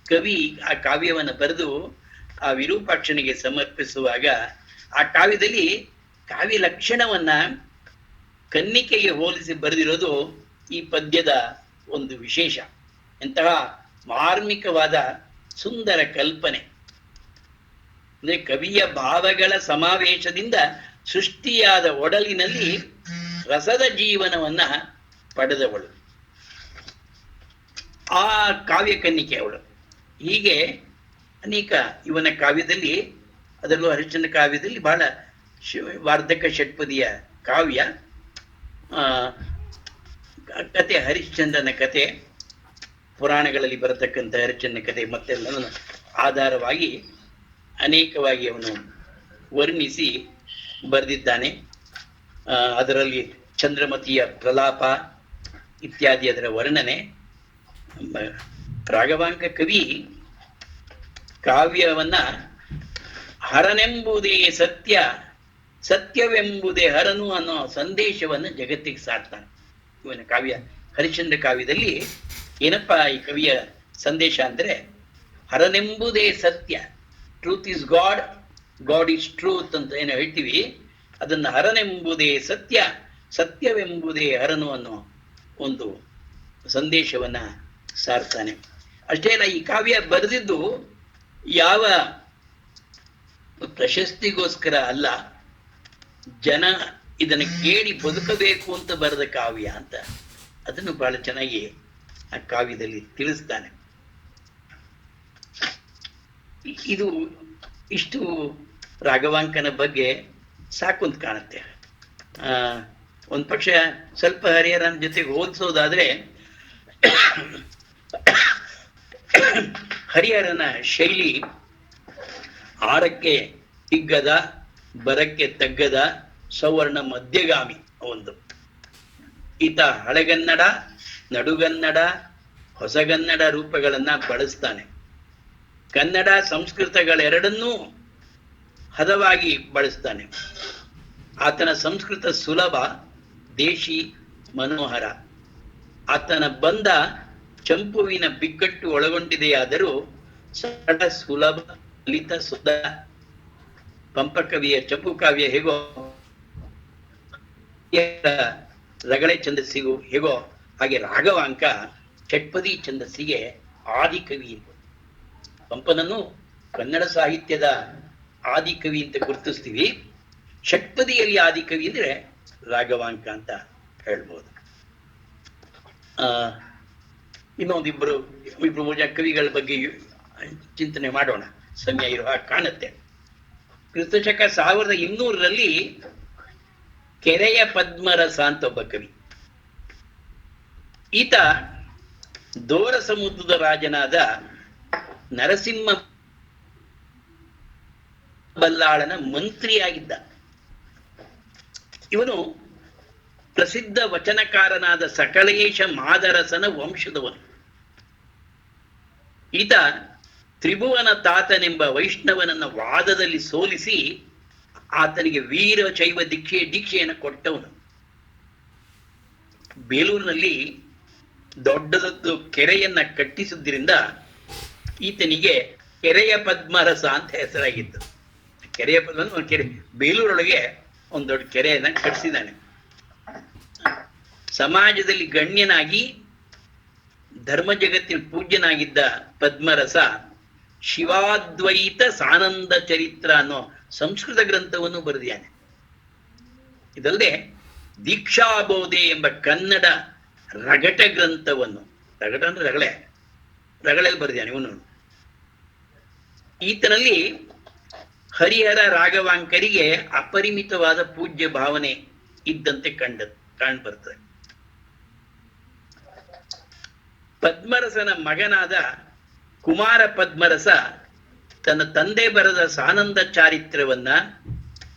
ಕವಿ ಆ ಕಾವ್ಯವನ್ನು ಬರೆದು ಆ ವಿರೂಪಾಕ್ಷನಿಗೆ ಸಮರ್ಪಿಸುವಾಗ ಆ ಕಾವ್ಯದಲ್ಲಿ ಕಾವ್ಯ ಲಕ್ಷಣವನ್ನ ಕನ್ನಿಕೆಗೆ ಹೋಲಿಸಿ ಬರೆದಿರೋದು ಈ ಪದ್ಯದ ಒಂದು ವಿಶೇಷ. ಎಂತಹ ಮಾರ್ಮಿಕವಾದ ಸುಂದರ ಕಲ್ಪನೆ. ಅಂದ್ರೆ ಕವಿಯ ಭಾವಗಳ ಸಮಾವೇಶದಿಂದ ಸೃಷ್ಟಿಯಾದ ಒಡಲಿನಲ್ಲಿ ರಸದ ಜೀವನವನ್ನ ಪಡೆದವಳು ಆ ಕಾವ್ಯ ಕನ್ನಿಕೆ ಅವಳು. ಹೀಗೆ ಅನೇಕ ಇವನ ಕಾವ್ಯದಲ್ಲಿ, ಅದರಲ್ಲೂ ಹರಿಶ್ಚಂದ್ರ ಕಾವ್ಯದಲ್ಲಿ ಬಹಳ ವಾರ್ಧಕ ಷಟ್ಪದಿಯ ಕಾವ್ಯ, ಕತೆ, ಹರಿಶ್ಚಂದ್ರನ ಕತೆ, ಪುರಾಣಗಳಲ್ಲಿ ಬರತಕ್ಕಂಥ ಹರಿಶ್ಚಂದ್ರನ ಕತೆ ಮತ್ತೆಲ್ಲವನ್ನು ಆಧಾರವಾಗಿ ಅನೇಕವಾಗಿ ಅವನು ವರ್ಣಿಸಿ ಬರೆದಿದ್ದಾನೆ. ಅದರಲ್ಲಿ ಚಂದ್ರಮತಿಯ ಪ್ರಲಾಪ ಇತ್ಯಾದಿ ಅದರ ವರ್ಣನೆ. ರಾಘವಾಂಕ ಕವಿ ಕಾವ್ಯವನ್ನ ಹರನೆಂಬುದೇ ಸತ್ಯ, ಸತ್ಯವೆಂಬುದೇ ಹರನು ಅನ್ನೋ ಸಂದೇಶವನ್ನು ಜಗತ್ತಿಗೆ ಸಾರ್ತಾನೆ. ಇವನ ಕಾವ್ಯ ಹರಿಶ್ಚಂದ್ರ ಕಾವ್ಯದಲ್ಲಿ ಏನಪ್ಪಾ ಈ ಕವಿಯ ಸಂದೇಶ ಅಂದ್ರೆ, ಹರನೆಂಬುದೇ ಸತ್ಯ, truth is god, god is truth ಅಂತ ಏನೋ ಹೇಳ್ತೀವಿ, ಅದನ್ನ ಹರನೆಂಬುದೇ ಸತ್ಯ, ಸತ್ಯವೆಂಬುದೇ ಹರನು ಅನ್ನೋ ಒಂದು ಸಂದೇಶವನ್ನ ಸಾರ್ತಾನೆ. ಅಷ್ಟೇ ಅಲ್ಲ, ಈ ಕಾವ್ಯ ಬರೆದಿದ್ದು ಯಾವ ಪ್ರಶಸ್ತಿಗೋಸ್ಕರ ಅಲ್ಲ, ಜನ ಇದನ್ನು ಕೇಳಿ ಬದುಕಬೇಕು ಅಂತ ಬರೆದ ಕಾವ್ಯ ಅಂತ ಅದನ್ನು ಬಹಳ ಚೆನ್ನಾಗಿ ಆ ಕಾವ್ಯದಲ್ಲಿ ತಿಳಿಸ್ತಾನೆ. ಇದು ಇಷ್ಟು ರಾಘವಾಂಕನ ಬಗ್ಗೆ ಸಾಕು ಅಂತ ಕಾಣುತ್ತೆ. ಒಂದು ಪಕ್ಷ ಸ್ವಲ್ಪ ಹರಿಹರನ ಜೊತೆಗೆ ಹೋಲಿಸೋದಾದ್ರೆ ಹರಿಹರನ ಶೈಲಿ ಆರಕ್ಕೆ ಹಿಗ್ಗದ, ಬರಕ್ಕೆ ತಗ್ಗದ, ಸವರ್ಣ ಮಧ್ಯಗಾಮಿ ಒಂದು. ಈತ ಹಳೆಗನ್ನಡ, ನಡುಗನ್ನಡ, ಹೊಸಗನ್ನಡ ರೂಪಗಳನ್ನ ಬಳಸ್ತಾನೆ. ಕನ್ನಡ ಸಂಸ್ಕೃತಗಳೆರಡನ್ನೂ ಹದವಾಗಿ ಬಳಸ್ತಾನೆ. ಆತನ ಸಂಸ್ಕೃತ ಸುಲಭ, ದೇಶಿ, ಮನೋಹರ. ಆತನ ಬಂಧ ಚಂಪುವಿನ ಬಿಕ್ಕಟ್ಟು ಒಳಗೊಂಡಿದೆಯಾದರೂ ಸರಳ, ಸುಲಭ, ಲಲಿತ, ಸುಧ. ಪಂಪಕವಿಯ ಚಂಪು ಕಾವ್ಯ ಹೇಗೋ, ರಗಳೆ ಛಂದಸ್ಸಿಗೂ ಹೇಗೋ, ಹಾಗೆ ರಾಘವಾಂಕ ಷಟ್ಪದಿ ಛಂದಸ್ಸಿಗೆ ಆದಿಕವಿ. ಪಂಪನನ್ನು ಕನ್ನಡ ಸಾಹಿತ್ಯದ ಆದಿಕವಿ ಅಂತ ಗುರುತಿಸ್ತೀವಿ. ಷಟ್ಪದಿಯಲ್ಲಿ ಆದಿಕವಿ ಅಂದ್ರೆ ರಾಘವಾಂಕ ಅಂತ ಹೇಳ್ಬೋದು. ಇಬ್ರು ಮೂರು ಜನ ಕವಿಗಳ ಬಗ್ಗೆ ಚಿಂತನೆ ಮಾಡೋಣ, ಸಮಯ ಇರುವ ಕಾಣುತ್ತೆ. ಕ್ರಿಸ್ತಶಕ 1200ರಲ್ಲಿ ಕೆರೆಯ ಪದ್ಮರಸ ಅಂತ ಒಬ್ಬ ಕವಿ. ಈತ ದೋರ ಸಮುದ್ರದ ರಾಜನಾದ ನರಸಿಂಹ ಬಲ್ಲಾಳನ ಮಂತ್ರಿಯಾಗಿದ್ದ. ಇವನು ಪ್ರಸಿದ್ಧ ವಚನಕಾರನಾದ ಸಕಲೇಶ ಮಾದರಸನ ವಂಶದವನು. ಈತ ತ್ರಿಭುವನ ತಾತನೆಂಬ ವೈಷ್ಣವನನ್ನ ವಾದದಲ್ಲಿ ಸೋಲಿಸಿ ಆತನಿಗೆ ವೀರ ಶೈವ ದೀಕ್ಷೆಯನ್ನು ಕೊಟ್ಟವನು. ಬೇಲೂರಿನಲ್ಲಿ ದೊಡ್ಡದದ್ದು ಕೆರೆಯನ್ನ ಕಟ್ಟಿಸಿದ್ರಿಂದ ಈತನಿಗೆ ಕೆರೆಯ ಪದ್ಮರಸ ಅಂತ ಹೆಸರಾಗಿತ್ತು. ಕೆರೆಯ ಪದ್ಮ ಒಂದು ಕೆರೆ, ಬೇಲೂರೊಳಗೆ ಒಂದು ದೊಡ್ಡ ಕೆರೆಯನ್ನ ಕಟ್ಟಿಸಿದ್ದಾನೆ. ಸಮಾಜದಲ್ಲಿ ಗಣ್ಯನಾಗಿ ಧರ್ಮ ಜಗತ್ತಿನ ಪೂಜ್ಯನಾಗಿದ್ದ ಪದ್ಮರಸ ಶಿವಾದ್ವೈತ ಸಾನಂದ ಚರಿತ್ರ ಅನ್ನೋ ಸಂಸ್ಕೃತ ಗ್ರಂಥವನ್ನು ಬರೆದಿದ್ದಾನೆ. ಇದಲ್ಲದೆ ದೀಕ್ಷಾಬೋಧೆ ಎಂಬ ಕನ್ನಡ ರಗಟ ಗ್ರಂಥವನ್ನು, ರಗಟ ಅಂದ್ರೆ ರಗಳೆಯಲ್ಲಿ ಬರೆದಿದ್ದಾನೆ ಇವನು. ಈತನಲ್ಲಿ ಹರಿಹರ ರಾಘವಾಂಕರಿಗೆ ಅಪರಿಮಿತವಾದ ಪೂಜ್ಯ ಭಾವನೆ ಇದ್ದಂತೆ ಕಾಣ್ಬರ್ತದೆ. ಪದ್ಮರಸನ ಮಗನಾದ ಕುಮಾರ ಪದ್ಮರಸ ತನ್ನ ತಂದೆ ಬರೆದ ಸಾನಂದ ಚಾರಿತ್ರವನ್ನ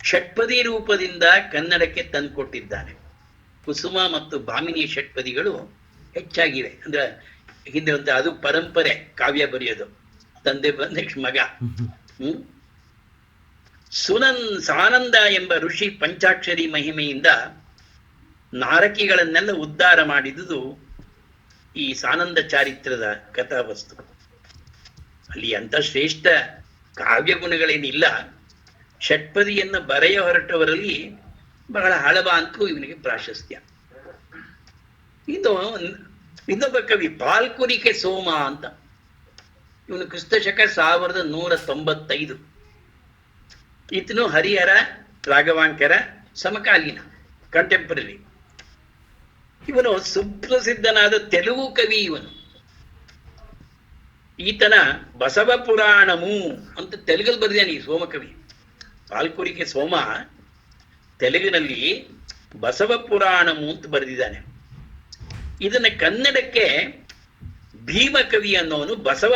ಷಟ್ಪದಿ ರೂಪದಿಂದ ಕನ್ನಡಕ್ಕೆ ತಂದುಕೊಟ್ಟಿದ್ದಾನೆ. ಕುಸುಮ ಮತ್ತು ಭಾಮಿನಿ ಷಟ್ಪದಿಗಳು ಹೆಚ್ಚಾಗಿವೆ. ಅಂದ್ರೆ ಹಿಂದೆ ಒಂದು ಅದು ಪರಂಪರೆ, ಕಾವ್ಯ ಬರೆಯೋದು, ತಂದೆ ಬಂದ ಮಗ. ಸಾನಂದ ಎಂಬ ಋಷಿ ಪಂಚಾಕ್ಷರಿ ಮಹಿಮೆಯಿಂದ ನಾರಕಿಗಳನ್ನೆಲ್ಲ ಉದ್ಧಾರ ಮಾಡಿದುದು ಈ ಸಾನಂದ ಚಾರಿತ್ರದ ಕಥಾವಸ್ತು. ಅಲ್ಲಿ ಅಂತ ಶ್ರೇಷ್ಠ ಕಾವ್ಯ ಗುಣಗಳೇನಿಲ್ಲ. ಷಟ್ಪದಿಯನ್ನು ಬರೆಯ ಹೊರಟವರಲ್ಲಿ ಬಹಳ ಹಳಬ ಅಂತೂ ಇವನಿಗೆ ಪ್ರಾಶಸ್ತ್ಯ. ಇನ್ನೊಬ್ಬ ಕವಿ ಪಾಲ್ಕುರಿಕೆ ಸೋಮ ಅಂತ. ಇವನು ಕ್ರಿಸ್ತಶಕ 1195. ಈತನು ಹರಿಹರ ರಾಘವಾಂಕರ ಸಮಕಾಲೀನ, ಕಂಟೆಂಪರರಿ. ಇವನು ಸುಪ್ರಸಿದ್ಧನಾದ ತೆಲುಗು ಕವಿ. ಇವನು ಈತನ ಬಸವ ಪುರಾಣಮು ಅಂತ ತೆಲುಗಲ್ಲಿ ಬರೆದಿದ್ದಾನೆ ಈ ಸೋಮಕವಿ. ಪಾಲ್ಕುರಿಕೆ ಸೋಮ ತೆಲುಗಿನಲ್ಲಿ ಬಸವ ಪುರಾಣಮು ಅಂತ ಬರೆದಿದ್ದಾನೆ. ಇದನ್ನ ಕನ್ನಡಕ್ಕೆ ಭೀಮಕವಿ ಅನ್ನೋನು ಬಸವ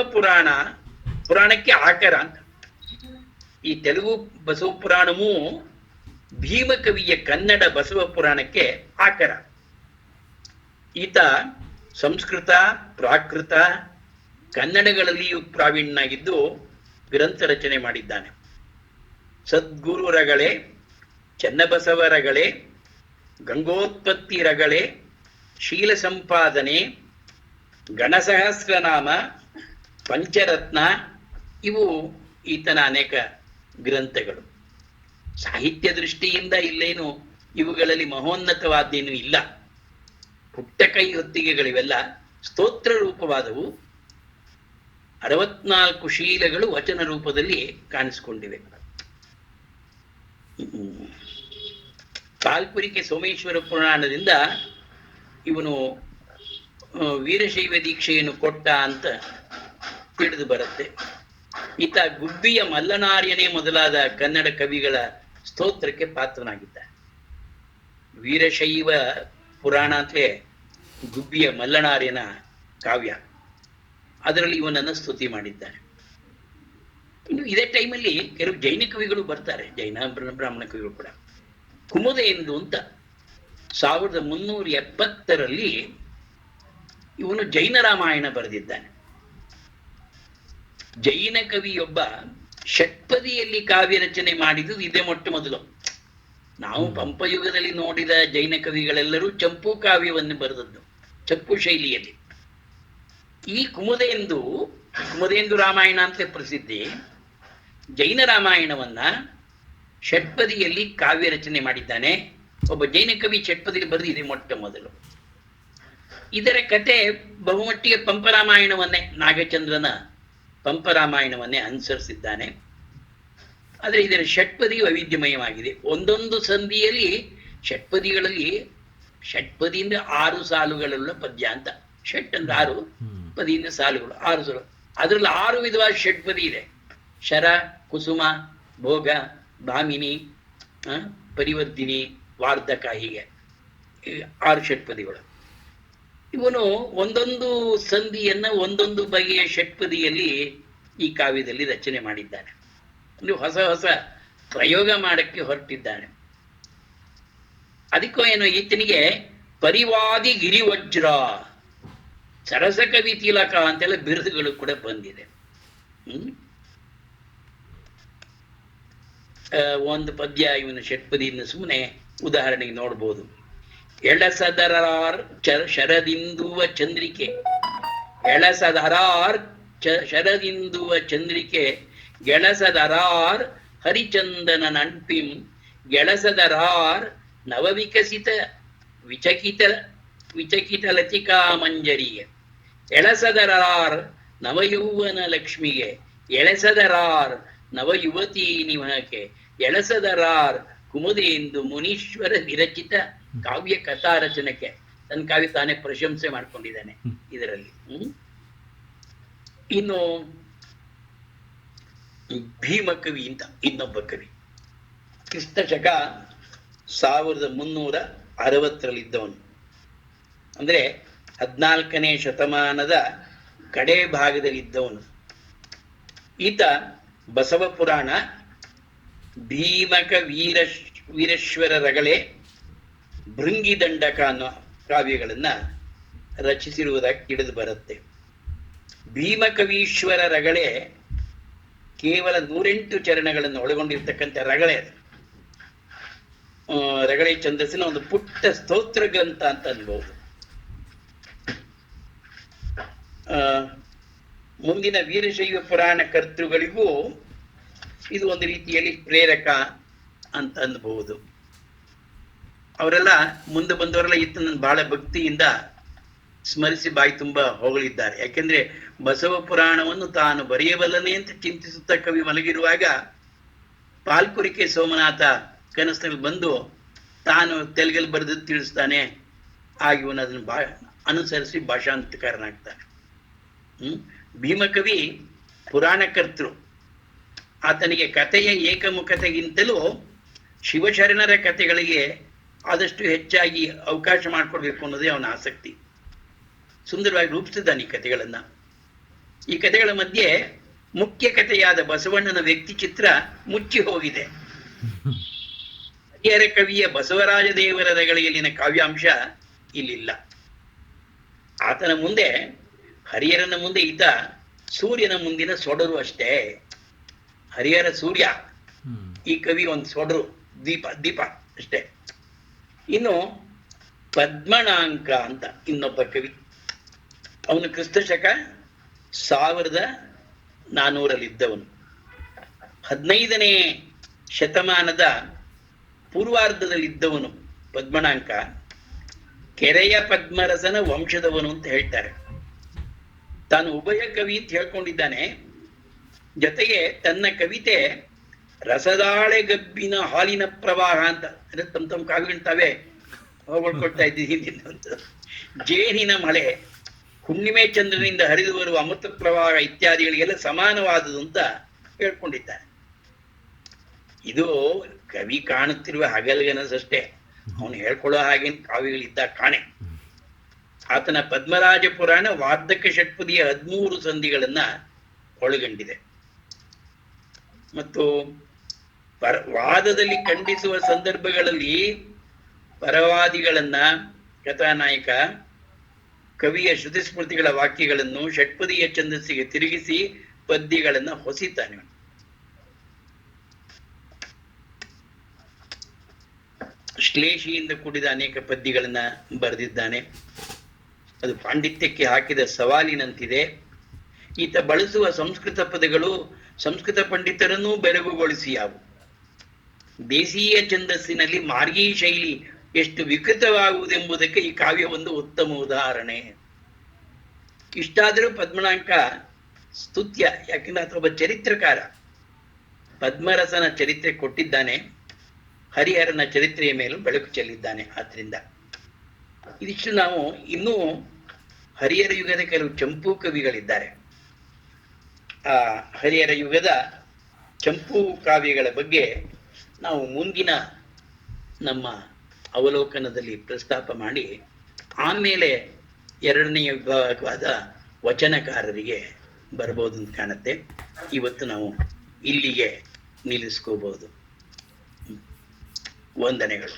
ಪುರಾಣಕ್ಕೆ ಆಕರ ಅಂತ. ಈ ತೆಲುಗು ಬಸವ ಪುರಾಣಮು ಭೀಮಕವಿಯ ಕನ್ನಡ ಬಸವ ಪುರಾಣಕ್ಕೆ ಆಕರ. ಈತ ಸಂಸ್ಕೃತ, ಪ್ರಾಕೃತ, ಕನ್ನಡಗಳಲ್ಲಿಯೂ ಪ್ರಾವೀಣ್ಯನಾಗಿದ್ದು ಗ್ರಂಥ ರಚನೆ ಮಾಡಿದ್ದಾನೆ. ಸದ್ಗುರು ರಗಳೆ, ಚನ್ನಬಸವ ರಗಳೆ, ಗಂಗೋತ್ಪತ್ತಿ ರಗಳೆ, ಶೀಲ ಸಂಪಾದನೆ, ಗಣಸಹಸ್ರನಾಮ, ಪಂಚರತ್ನ ಇವು ಈತನ ಅನೇಕ ಗ್ರಂಥಗಳು. ಸಾಹಿತ್ಯ ದೃಷ್ಟಿಯಿಂದ ಇಲ್ಲೇನು ಇವುಗಳಲ್ಲಿ ಮಹೋನ್ನತವಾದ್ದೇನೂ ಇಲ್ಲ. ಪುಟ್ಟ ಕೈ ಹೊತ್ತಿಗೆಗಳಿವೆಲ್ಲ ಸ್ತೋತ್ರ ರೂಪವಾದವು. 64 ಶೀಲಗಳು ವಚನ ರೂಪದಲ್ಲಿ ಕಾಣಿಸಿಕೊಂಡಿವೆ. ಪಾಲ್ಪುರಿಕೆ ಸೋಮೇಶ್ವರ ಪುರಾಣದಿಂದ ಇವನು ವೀರಶೈವ ದೀಕ್ಷೆಯನ್ನು ಕೊಟ್ಟ ಅಂತ ತಿಳಿದು ಬರುತ್ತೆ. ಈತ ಗುಬ್ಬಿಯ ಮಲ್ಲನಾರ್ಯನೇ ಮೊದಲಾದ ಕನ್ನಡ ಕವಿಗಳ ಸ್ತೋತ್ರಕ್ಕೆ ಪಾತ್ರನಾಗಿದ್ದ. ವೀರಶೈವ ಪುರಾಣ ಅಂತಲೇ ಗುಬ್ಬಿಯ ಮಲ್ಲನಾರ್ಯನ ಕಾವ್ಯ, ಅದರಲ್ಲಿ ಇವನನ್ನು ಸ್ತುತಿ ಮಾಡಿದ್ದಾನೆ. ಇನ್ನು ಇದೇ ಟೈಮಲ್ಲಿ ಕೆಲವು ಜೈನ ಕವಿಗಳು ಬರ್ತಾರೆ, ಜೈನ ಬ್ರಾಹ್ಮಣ ಕವಿಗಳು ಕೂಡ. ಕುಮುದೆಂದು ಅಂತ 1370ರಲ್ಲಿ ಇವನು ಜೈನ ರಾಮಾಯಣ ಬರೆದಿದ್ದಾನೆ. ಜೈನ ಕವಿಯೊಬ್ಬ ಷಟ್ಪದಿಯಲ್ಲಿ ಕಾವ್ಯ ರಚನೆ ಮಾಡಿದ್ದು ಇದೇ ಮೊಟ್ಟ ಮೊದಲು. ನಾವು ಪಂಪಯುಗದಲ್ಲಿ ನೋಡಿದ ಜೈನ ಕವಿಗಳೆಲ್ಲರೂ ಚಂಪು ಕಾವ್ಯವನ್ನು ಬರೆದದ್ದು, ಚಂಪು ಶೈಲಿಯಲ್ಲಿ. ಈ ಕುಮುದೆಂದು ರಾಮಾಯಣ ಅಂತ ಪ್ರಸಿದ್ಧಿ. ಜೈನ ರಾಮಾಯಣವನ್ನ ಷಟ್ಪದಿಯಲ್ಲಿ ಕಾವ್ಯ ರಚನೆ ಮಾಡಿದ್ದಾನೆ ಒಬ್ಬ ಜೈನ ಕವಿ. ಷಟ್ಪದಿಯಲ್ಲಿ ಬರೆದು ಇದೆ ಮೊಟ್ಟ ಮೊದಲು. ಇದರ ಕತೆ ಬಹುಮಟ್ಟಿಗೆ ಪಂಪರಾಮಾಯಣವನ್ನೇ, ನಾಗಚಂದ್ರನ ಪಂಪರಾಮಾಯಣವನ್ನೇ ಅನುಸರಿಸಿದ್ದಾನೆ. ಆದರೆ ಇದರ ಷಟ್ಪದಿ ವೈವಿಧ್ಯಮಯವಾಗಿದೆ. ಒಂದೊಂದು ಸಂಧಿಯಲ್ಲಿ ಷಟ್ಪದಿಯಿಂದ 6 ಸಾಲುಗಳುಳ್ಳ ಪದ್ಯ ಅಂತ. ಷಟ್ ಅಂದ್ರೆ 6, ಪದಿಯಿಂದ ಸಾಲುಗಳು 6 ಸಾಲು. ಅದರಲ್ಲಿ 6 ವಿಧವಾದ ಷಟ್ಪದಿ ಇದೆ. ಶರ, ಕುಸುಮ, ಭೋಗ, ಭಾಮಿನಿ, ಪರಿವರ್ತಿನಿ, ವಾರ್ಧಕ, ಹೀಗೆ 6 ಷಟ್ಪದಿಗಳು. ಇವನು ಒಂದೊಂದು ಸಂಧಿಯನ್ನ ಒಂದೊಂದು ಬಗೆಯ ಷಟ್ಪದಿಯಲ್ಲಿ ಈ ಕಾವ್ಯದಲ್ಲಿ ರಚನೆ ಮಾಡಿದ್ದಾನೆ. ಒಂದು ಹೊಸ ಹೊಸ ಪ್ರಯೋಗ ಮಾಡಕ್ಕೆ ಹೊರಟಿದ್ದಾನೆ. ಅದಕ್ಕೋ ಏನೋ ಈತನಿಗೆ ಪರಿವಾದಿ ಗಿರಿವಜ್ರ, ಸರಸಕವಿ ತಿಲಕ ಅಂತೆಲ್ಲ ಬಿರುದುಗಳು ಕೂಡ ಬಂದಿದೆ. ಒಂದು ಪದ್ಯ ಇವನು ಷಟ್ಪದಿಯನ್ನು ಸುಮ್ಮನೆ ಉದಾಹರಣೆಗೆ ನೋಡ್ಬೋದು. ಎಳಸದರಾರ್ ಶರದಿಂದುವ ಚಂದ್ರಿಕೆ, ಎಳಸದರಾರ್ ಶರದಿಂದುವ ಚಂದ್ರಿಕೆ, ಗೆಳಸದರಾರ್ ಹರಿಚಂದನ ನಣ್ಪಿಂ, ಗೆಳಸದರಾರ್ ನವವಿಕಸಿತ ವಿಚಕಿತ ಲತಿಕಾ ಮಂಜರಿಗೆ, ಎಳಸದರಾರ್ ನವಯೌವನ ಲಕ್ಷ್ಮಿಗೆ, ಎಳಸದರಾರ್ ನವಯುವತಿ ನಿವಹಕ್ಕೆ, ಎಳಸದರಾರ್ ಕುಮುದೆಂದು ಮುನೀಶ್ವರ ವಿರಚಿತ ಕಾವ್ಯ ಕಥಾ ರಚನೆಗೆ. ತನ್ನ ಕಾವ್ಯ ತಾನೇ ಪ್ರಶಂಸೆ ಮಾಡ್ಕೊಂಡಿದ್ದಾನೆ ಇದರಲ್ಲಿ. ಇನ್ನು ಭೀಮಕವಿ ಅಂತ ಇನ್ನೊಬ್ಬ ಕವಿ, ಕ್ರಿಸ್ತಶಕ 1360ರಲ್ಲಿದ್ದವನು. ಅಂದ್ರೆ 14ನೇ ಶತಮಾನದ ಕಡೆ ಭಾಗದಲ್ಲಿದ್ದವನು. ಈತ ಬಸವ ಪುರಾಣ, ಭೀಮಕ ವೀರೇಶ್ವರ ರಗಳೆ, ಭೃಂಗಿದಂಡಕ ಅನ್ನೋ ಕಾವ್ಯಗಳನ್ನ ರಚಿಸಿರುವುದಾಗಿ ತಿಳಿದು ಬರುತ್ತೆ. ಭೀಮಕವೀಶ್ವರ ರಗಳೆ ಕೇವಲ 108 ಚರಣಗಳನ್ನು ಒಳಗೊಂಡಿರ್ತಕ್ಕಂಥ ರಗಳೆ. ರಗಳೆ ಛಂದಸ್ಸಿನ ಒಂದು ಪುಟ್ಟ ಸ್ತೋತ್ರ ಗ್ರಂಥ ಅಂತ ಅನ್ಬಹುದು. ಮುಂದಿನ ವೀರಶೈವ ಪುರಾಣ ಕರ್ತೃಗಳಿಗೂ ಇದು ಒಂದು ರೀತಿಯಲ್ಲಿ ಪ್ರೇರಕ ಅಂತ ಅನ್ಬಹುದು. ಅವರೆಲ್ಲ ಮುಂದೆ ಬಂದವರೆಲ್ಲ ಈತನನ್ನು ಬಹಳ ಭಕ್ತಿಯಿಂದ ಸ್ಮರಿಸಿ ಬಾಯಿ ತುಂಬ ಹೊಗಳಿದ್ದಾರೆ. ಯಾಕೆಂದ್ರೆ ಬಸವ ಪುರಾಣವನ್ನು ತಾನು ಬರೆಯಬಲ್ಲನೆ ಅಂತ ಚಿಂತಿಸುತ್ತಾ ಕವಿ ಮಲಗಿರುವಾಗ ಪಾಲ್ಕುರಿಕೆ ಸೋಮನಾಥ ಕನಸಿನಲ್ಲಿ ಬಂದು ತಾನು ತೆಲುಗಲ್ಲಿ ಬರೆದು ತಿಳಿಸ್ತಾನೆ. ಆಗ ಇವನು ಅದನ್ನು ಅನುಸರಿಸಿ ಭಾಷಾಂತಕಾರನಾಗ್ತಾನೆ. ಭೀಮಕವಿ ಪುರಾಣಕರ್ತೃ. ಆತನಿಗೆ ಕಥೆಯ ಏಕಮುಖತೆಗಿಂತಲೂ ಶಿವಶರಣರ ಕಥೆಗಳಿಗೆ ಆದಷ್ಟು ಹೆಚ್ಚಾಗಿ ಅವಕಾಶ ಮಾಡಿಕೊಡ್ಬೇಕು ಅನ್ನೋದೇ ಅವನ ಆಸಕ್ತಿ. ಸುಂದರವಾಗಿ ರೂಪಿಸಿದ್ದಾನೆ ಈ ಕಥೆಗಳನ್ನ. ಈ ಕಥೆಗಳ ಮಧ್ಯೆ ಮುಖ್ಯ ಕಥೆಯಾದ ಬಸವಣ್ಣನ ವ್ಯಕ್ತಿ ಚಿತ್ರ ಮುಚ್ಚಿ ಹೋಗಿದೆ. ಹರಿಹರ ಕವಿಯ ಬಸವರಾಜ ದೇವರ ರಗಳೆಯಲ್ಲಿನ ಕಾವ್ಯಾಂಶ ಇಲ್ಲಿಲ್ಲ. ಆತನ ಮುಂದೆ, ಹರಿಹರನ ಮುಂದೆ ಈತ ಸೂರ್ಯನ ಮುಂದಿನ ಸೊಡರು ಅಷ್ಟೇ. ಹರಿಹರ ಸೂರ್ಯ, ಈ ಕವಿ ಒಂದು ಸೊಡರು, ದೀಪ ಅಷ್ಟೇ. ಇನ್ನು ಪದ್ಮನಾಂಕ ಅಂತ ಇನ್ನೊಬ್ಬ ಕವಿ. ಅವನು ಕ್ರಿಸ್ತಶಕ 1400ರಲ್ಲಿದ್ದವನು. 15ನೇ ಶತಮಾನದ ಪೂರ್ವಾರ್ಧದಲ್ಲಿದ್ದವನು ಪದ್ಮನಾಂಕ. ಕೆರೆಯ ಪದ್ಮರಸನ ವಂಶದವನು ಅಂತ ಹೇಳ್ತಾರೆ. ತಾನು ಉಭಯ ಕವಿ ಅಂತ ಹೇಳ್ಕೊಂಡಿದ್ದಾನೆ. ಜೊತೆಗೆ ತನ್ನ ಕವಿತೆ ರಸದಾಳೆ ಗಬ್ಬಿನ ಹಾಲಿನ ಪ್ರವಾಹ ಅಂತ ಅಂದ್ರೆ ತಮ್ಮ ಕಾವ್ಯಗಳು ತಾವೇ ಹೊಗಳ್ಕೊಳ್ತಾ ಇದ್ದೀವಿ ಅಂತ. ಜೇನಿನ ಮಳೆ, ಹುಣ್ಣಿಮೆ ಚಂದ್ರನಿಂದ ಹರಿದು ಬರುವ ಅಮೃತ ಪ್ರವಾಹ ಇತ್ಯಾದಿಗಳಿಗೆಲ್ಲ ಸಮಾನವಾದುದು ಅಂತ ಹೇಳ್ಕೊಂಡಿದ್ದಾರೆ. ಇದು ಕವಿ ಕಾಣುತ್ತಿರುವ ಹಗಲ್ಗನಸಷ್ಟೇ, ಅವನು ಹೇಳ್ಕೊಳ್ಳೋ ಹಾಗೆ ಕಾವ್ಯಗಳಿದ್ದ ಕಾಣೆ. ಆತನ ಪದ್ಮರಾಜ ಪುರಾಣ ವಾರ್ಧಕ ಷಟ್ಪದಿಯ 13 ಸಂಧಿಗಳನ್ನ ಒಳಗೊಂಡಿದೆ. ಮತ್ತು ವಾದದಲ್ಲಿ ಖಂಡಿಸುವ ಸಂದರ್ಭಗಳಲ್ಲಿ ಪರವಾದಿಗಳನ್ನ ಕಥಾನಾಯಕ ಕವಿಯ ಶ್ರುತಿ ಸ್ಮೃತಿಗಳ ವಾಕ್ಯಗಳನ್ನು ಷಟ್ಪದಿಯ ಛಂದಸ್ಸಿಗೆ ತಿರುಗಿಸಿ ಪದ್ಯಗಳನ್ನ ಹೊಸಿತಾನೆ. ಶ್ಲೇಷಿಯಿಂದ ಕೂಡಿದ ಅನೇಕ ಪದ್ಯಗಳನ್ನ ಬರೆದಿದ್ದಾನೆ. ಅದು ಪಾಂಡಿತ್ಯಕ್ಕೆ ಹಾಕಿದ ಸವಾಲಿನಂತಿದೆ. ಈತ ಬಳಸುವ ಸಂಸ್ಕೃತ ಪದಗಳು ಸಂಸ್ಕೃತ ಪಂಡಿತರನ್ನೂ ಬೆರಗುಗೊಳಿಸಿಯಾವು. ದೇಸೀಯ ಛಂದಸ್ಸಿನಲ್ಲಿ ಮಾರ್ಗೀ ಶೈಲಿ ಎಷ್ಟು ವಿಕೃತವಾಗುವುದೆಂಬುದಕ್ಕೆ ಈ ಕಾವ್ಯ ಒಂದು ಉತ್ತಮ ಉದಾಹರಣೆ. ಇಷ್ಟಾದರೂ ಪದ್ಮನಾಂಕ ಸ್ತುತ್ಯ, ಯಾಕೆಂದ್ರೆ ಆತ ಒಬ್ಬ ಚರಿತ್ರಕಾರ. ಪದ್ಮರಸನ ಚರಿತ್ರೆ ಕೊಟ್ಟಿದ್ದಾನೆ, ಹರಿಹರನ ಚರಿತ್ರೆಯ ಮೇಲೂ ಬೆಳಕು ಚೆಲ್ಲಿದ್ದಾನೆ. ಆದ್ರಿಂದ ಇದಿಷ್ಟು ನಾವು ಇನ್ನೂ ಹರಿಹರ ಯುಗದ ಕೆಲವು ಚಂಪೂ ಕವಿಗಳಿದ್ದಾರೆ. ಆ ಹರಿಹರ ಯುಗದ ಚಂಪೂ ಕಾವ್ಯಗಳ ಬಗ್ಗೆ ನಾವು ಮುಂದಿನ ನಮ್ಮ ಅವಲೋಕನದಲ್ಲಿ ಪ್ರಸ್ತಾಪ ಮಾಡಿ ಆಮೇಲೆ ಎರಡನೆಯ ವಿಭಾಗವಾದ ವಚನಕಾರರಿಗೆ ಬರ್ಬೋದು ಅಂತ ಕಾಣುತ್ತೆ. ಇವತ್ತು ನಾವು ಇಲ್ಲಿಗೆ ನಿಲ್ಲಿಸ್ಕೋಬಹುದು. ವಂದನೆಗಳು.